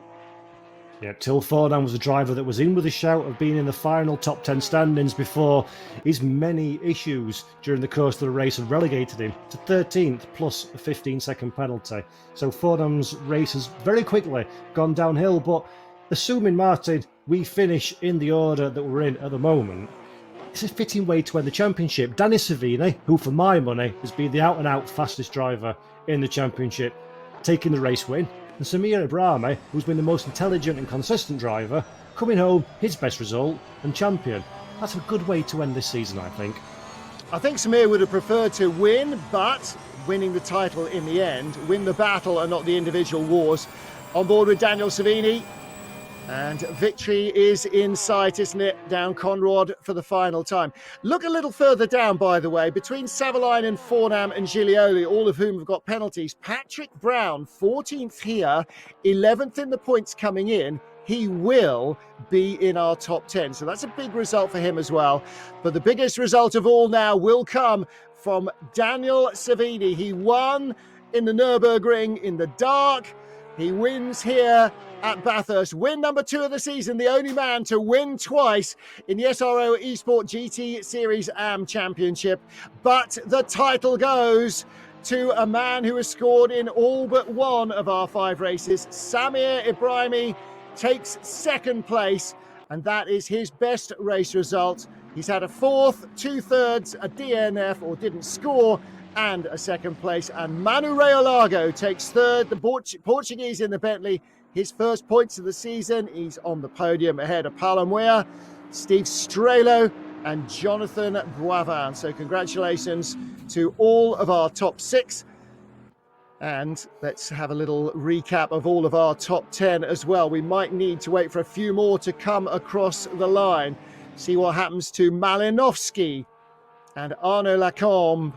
C: Yeah, Till Fordham was a driver that was in with a shout of being in the final top 10 standings before his many issues during the course of the race had relegated him to 13th plus a 15-second penalty. So Fordham's race has very quickly gone downhill, but assuming, Martin, we finish in the order that we're in at the moment, it's a fitting way to end the championship. Danny Savini, who for my money has been the out-and-out fastest driver in the championship, taking the race win. And Samir Ibrahimi, who's been the most intelligent and consistent driver, coming home his best result and champion. That's a good way to end this season, I think.
A: I think Samir would have preferred to win, but winning the title in the end, win the battle and not the individual wars. On board with Daniel Savini, and victory is in sight, isn't it, down Conrad for the final time. Look a little further down, by the way, between Savalainen, Fordham and Giglioli, all of whom have got penalties. Patrick Brown, 14th here, 11th in the points coming in. He will be in our top 10. So that's a big result for him as well. But the biggest result of all now will come from Daniel Savini. He won in the Nürburgring in the dark. He wins here at Bathurst. Win number 2 of the season, the only man to win twice in the SRO Esport GT Series AM Championship. But the title goes to a man who has scored in all but one of our 5 races. Samir Ibrahimi takes 2nd place, and that is his best race result. He's had a 4th, 2/3, a DNF or didn't score, and a 2nd place. And Manu Reolago takes 3rd, the Portuguese in the Bentley, his first points of the season. He's on the podium ahead of Panorama, Steve Strelo and Jonathan Boivin. So congratulations to all of our top 6. And let's have a little recap of all of our top 10 as well. We might need to wait for a few more to come across the line. See what happens to Malinowski and Arnaud Lacombe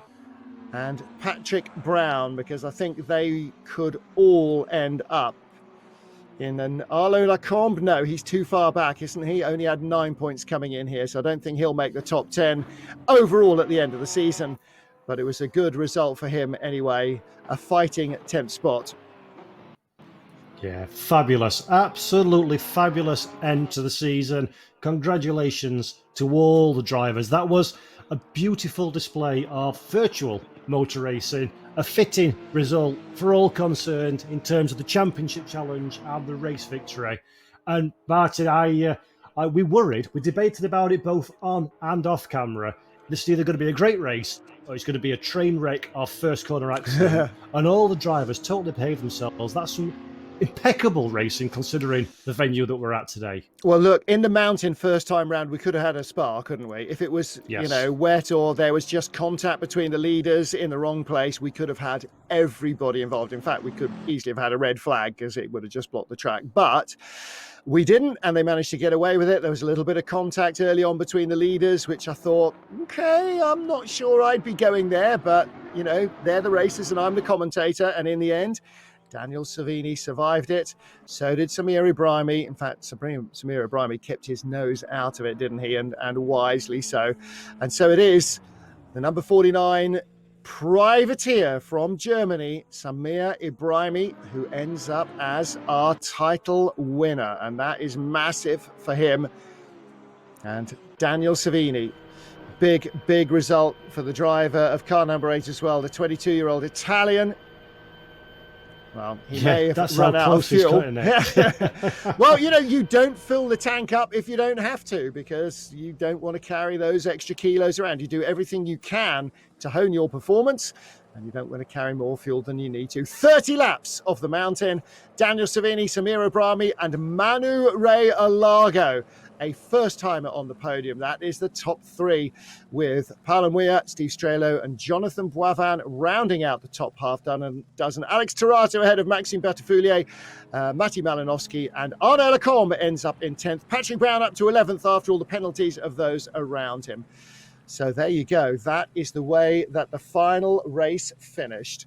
A: and Patrick Brown, because I think they could all end up in an Arnaud Lacombe. No, he's too far back, isn't he? Only had 9 points coming in here, so I don't think he'll make the top 10 overall at the end of the season. But it was a good result for him anyway, a fighting 10th spot.
C: Yeah, fabulous. Absolutely fabulous end to the season. Congratulations to all the drivers. That was a beautiful display of virtual motor racing, a fitting result for all concerned in terms of the championship challenge and the race victory. And Martin, we worried, we debated about it both on and off camera. This is either going to be a great race or it's going to be a train wreck of first corner accident. And all the drivers totally behaved themselves. That's some impeccable racing considering the venue that we're at today.
A: Well, look, in the mountain first time round, we could have had a spar, couldn't we? If it was, wet or there was just contact between the leaders in the wrong place, we could have had everybody involved. In fact, we could easily have had a red flag because it would have just blocked the track. But we didn't, and they managed to get away with it. There was a little bit of contact early on between the leaders, which I thought, okay, I'm not sure I'd be going there, but, they're the racers and I'm the commentator. And in the end, Daniel Savini survived it. So did Samir Ibrahimi. In fact, Samir Ibrahimi kept his nose out of it, didn't he? And wisely so. And so it is the number 49 privateer from Germany, Samir Ibrahimi, who ends up as our title winner. And that is massive for him. And Daniel Savini, big result for the driver of car number 8 as well, the 22-year-old Italian. Well, he may have run out of fuel. Well, you don't fill the tank up if you don't have to, because you don't want to carry those extra kilos around. You do everything you can to hone your performance, and you don't want to carry more fuel than you need to. 30 laps of the mountain. Daniel Savini, Samir Ibrahimi, and Manu Reolago, a first-timer on the podium. That is the top 3, with Palamwea, Steve Strelo, and Jonathan Boivin rounding out the top half dozen. Alex Tarato ahead of Maxime Bertefeuillier, Matti Malinowski, and Arnaud Lacombe ends up in 10th. Patrick Brown up to 11th after all the penalties of those around him. So there you go. That is the way that the final race finished.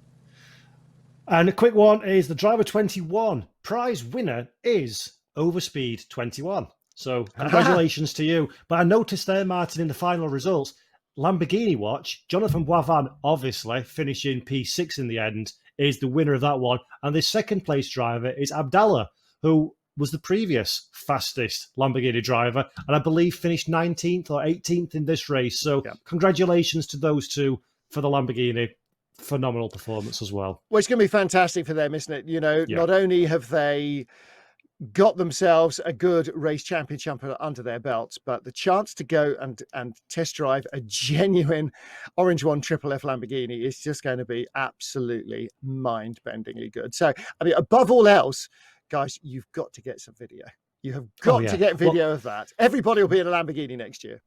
C: And a quick one is the driver 21. Prize winner is Overspeed 21. So congratulations to you. But I noticed there, Martin, in the final results, Lamborghini watch, Jonathan Boivin, obviously finishing P6 in the end, is the winner of that one. And the second place driver is Abdallah, who was the previous fastest Lamborghini driver, and I believe finished 19th or 18th in this race. So congratulations to those two for the Lamborghini. Phenomenal performance as well.
A: Well, it's going to be fantastic for them, isn't it? You know, not only have they got themselves a good race championship under their belts, but the chance to go and test drive a genuine Orange One Triple F Lamborghini is just going to be absolutely mind-bendingly good. So, I mean, above all else, guys, you've got to get some video. You have got to get video of that. Everybody will be in a Lamborghini next year.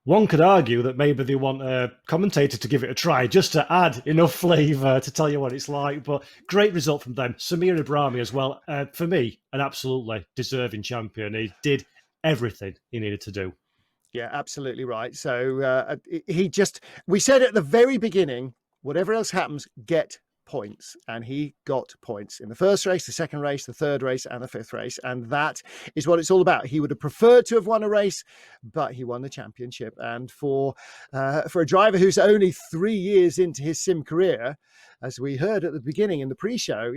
C: One could argue that maybe they want a commentator to give it a try, just to add enough flavour to tell you what it's like. But great result from them. Samir Ibrahimi as well. For me, an absolutely deserving champion. He did everything he needed to do.
A: Yeah, absolutely right. So we said at the very beginning, whatever else happens, get points, and he got points in the first race, the second race, the third race, and the fifth race, and that is what it's all about. He would have preferred to have won a race, but he won the championship. And for a driver who's only 3 years into his sim career, as we heard at the beginning in the pre-show,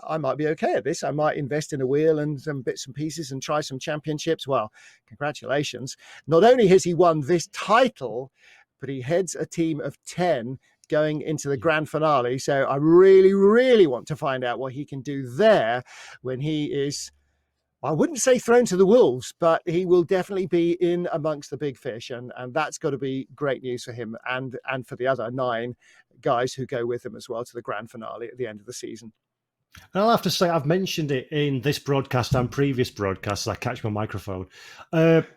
A: I might be okay at this. I might invest in a wheel and some bits and pieces and try some championships. Well, congratulations. Not only has he won this title, but he heads a team of 10 going into the grand finale. So I really, really want to find out what he can do there when he is, I wouldn't say thrown to the wolves, but he will definitely be in amongst the big fish. And that's got to be great news for him and for the other 9 guys who go with him as well to the grand finale at the end of the season.
C: And I'll have to say, I've mentioned it in this broadcast and previous broadcasts. I catch my microphone. I've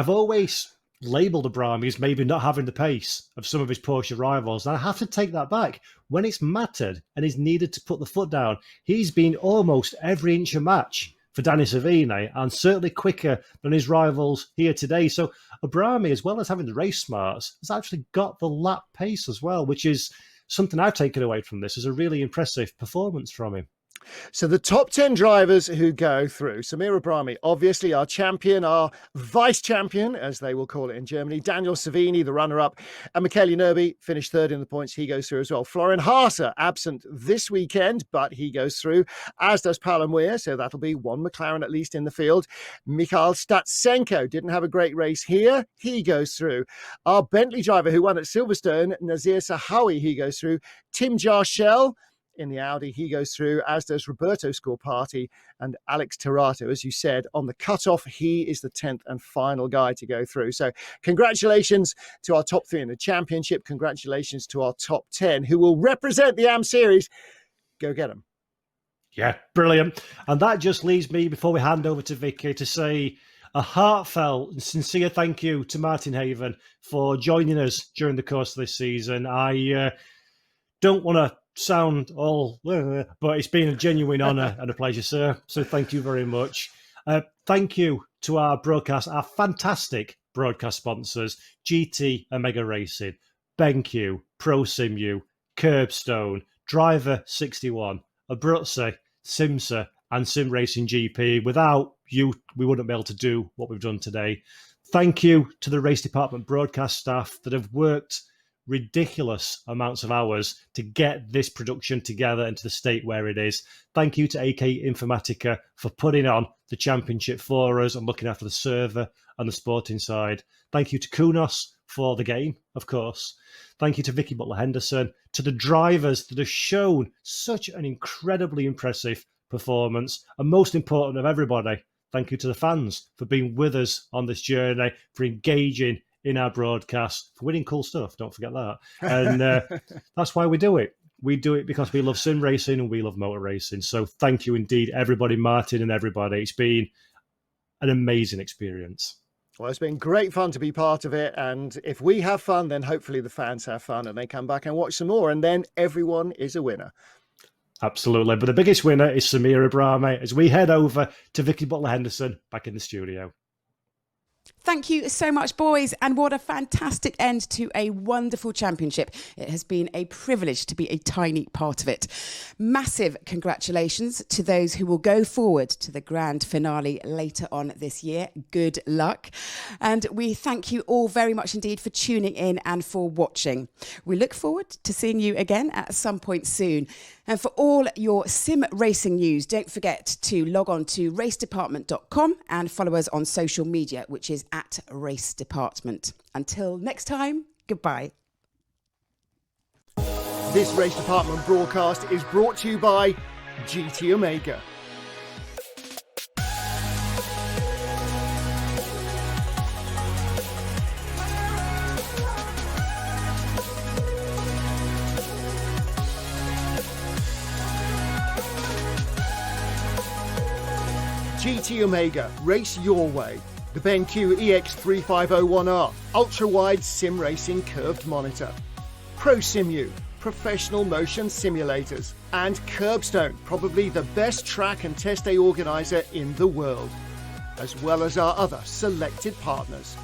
C: always labelled Ibrahimi as maybe not having the pace of some of his Porsche rivals. And I have to take that back. When it's mattered and he's needed to put the foot down, he's been almost every inch a match for Danny Savini, and certainly quicker than his rivals here today. So Ibrahimi, as well as having the race smarts, has actually got the lap pace as well, which is something I've taken away from this as a really impressive performance from him.
A: So the top 10 drivers who go through: Samir Ibrahimi, obviously our champion, our vice champion, as they will call it in Germany. Daniel Savini, the runner-up, and Michele Nerbi finished third in the points. He goes through as well. Florian Haase, absent this weekend, but he goes through, as does Paolo Muir, so that'll be one McLaren at least in the field. Mikhail Statsenko didn't have a great race here. He goes through. Our Bentley driver who won at Silverstone, Nazir Sahawi, he goes through. Tim Jarshell in the Audi, he goes through, as does Roberto Scorpati and Alex Terato. As you said, on the cutoff, he is the 10th and final guy to go through. So congratulations to our top 3 in the championship. Congratulations to our top 10 who will represent the AM Series. Go get them.
C: Yeah, brilliant. And that just leaves me, before we hand over to Vicki, to say a heartfelt and sincere thank you to Martin Haven for joining us during the course of this season. I don't want to sound all, but it's been a genuine honour and a pleasure, sir. So thank you very much. Thank you to our fantastic broadcast sponsors, GT Omega Racing, BenQ, ProSimu, Curbstone, Driver 61, Abruzzi, Simsa, and Sim Racing GP. Without you, we wouldn't be able to do what we've done today. Thank you to the Race Department broadcast staff that have worked ridiculous amounts of hours to get this production together into the state where it is. Thank you to AK Informatica for putting on the championship for us and looking after the server and the sporting side. Thank you to Kunos for the game, of course. Thank you to Vicki Butler-Henderson, to the drivers that have shown such an incredibly impressive performance, and most important of everybody, thank you to the fans for being with us on this journey, for engaging in our broadcast, for winning cool stuff. Don't forget that. And that's why we do it. We do it because we love sim racing and we love motor racing. So thank you indeed, everybody, Martin and everybody. It's been an amazing experience.
A: Well, it's been great fun to be part of it. And if we have fun, then hopefully the fans have fun and they come back and watch some more. And then everyone is a winner.
C: Absolutely. But the biggest winner is Samir Ibrahimi as we head over to Vicki Butler-Henderson back in the studio.
B: Thank you so much, boys, and what a fantastic end to a wonderful championship. It has been a privilege to be a tiny part of it. Massive congratulations to those who will go forward to the grand finale later on this year. Good luck. And we thank you all very much indeed for tuning in and for watching. We look forward to seeing you again at some point soon. And for all your sim racing news, don't forget to log on to RaceDepartment.com and follow us on social media, which is at RaceDepartment. Until next time, goodbye.
A: This Race Department broadcast is brought to you by GT Omega. GT Omega, race your way. The BenQ EX3501R, ultra-wide sim racing curved monitor. ProSimu, professional motion simulators. And Curbstone, probably the best track and test day organizer in the world. As well as our other selected partners.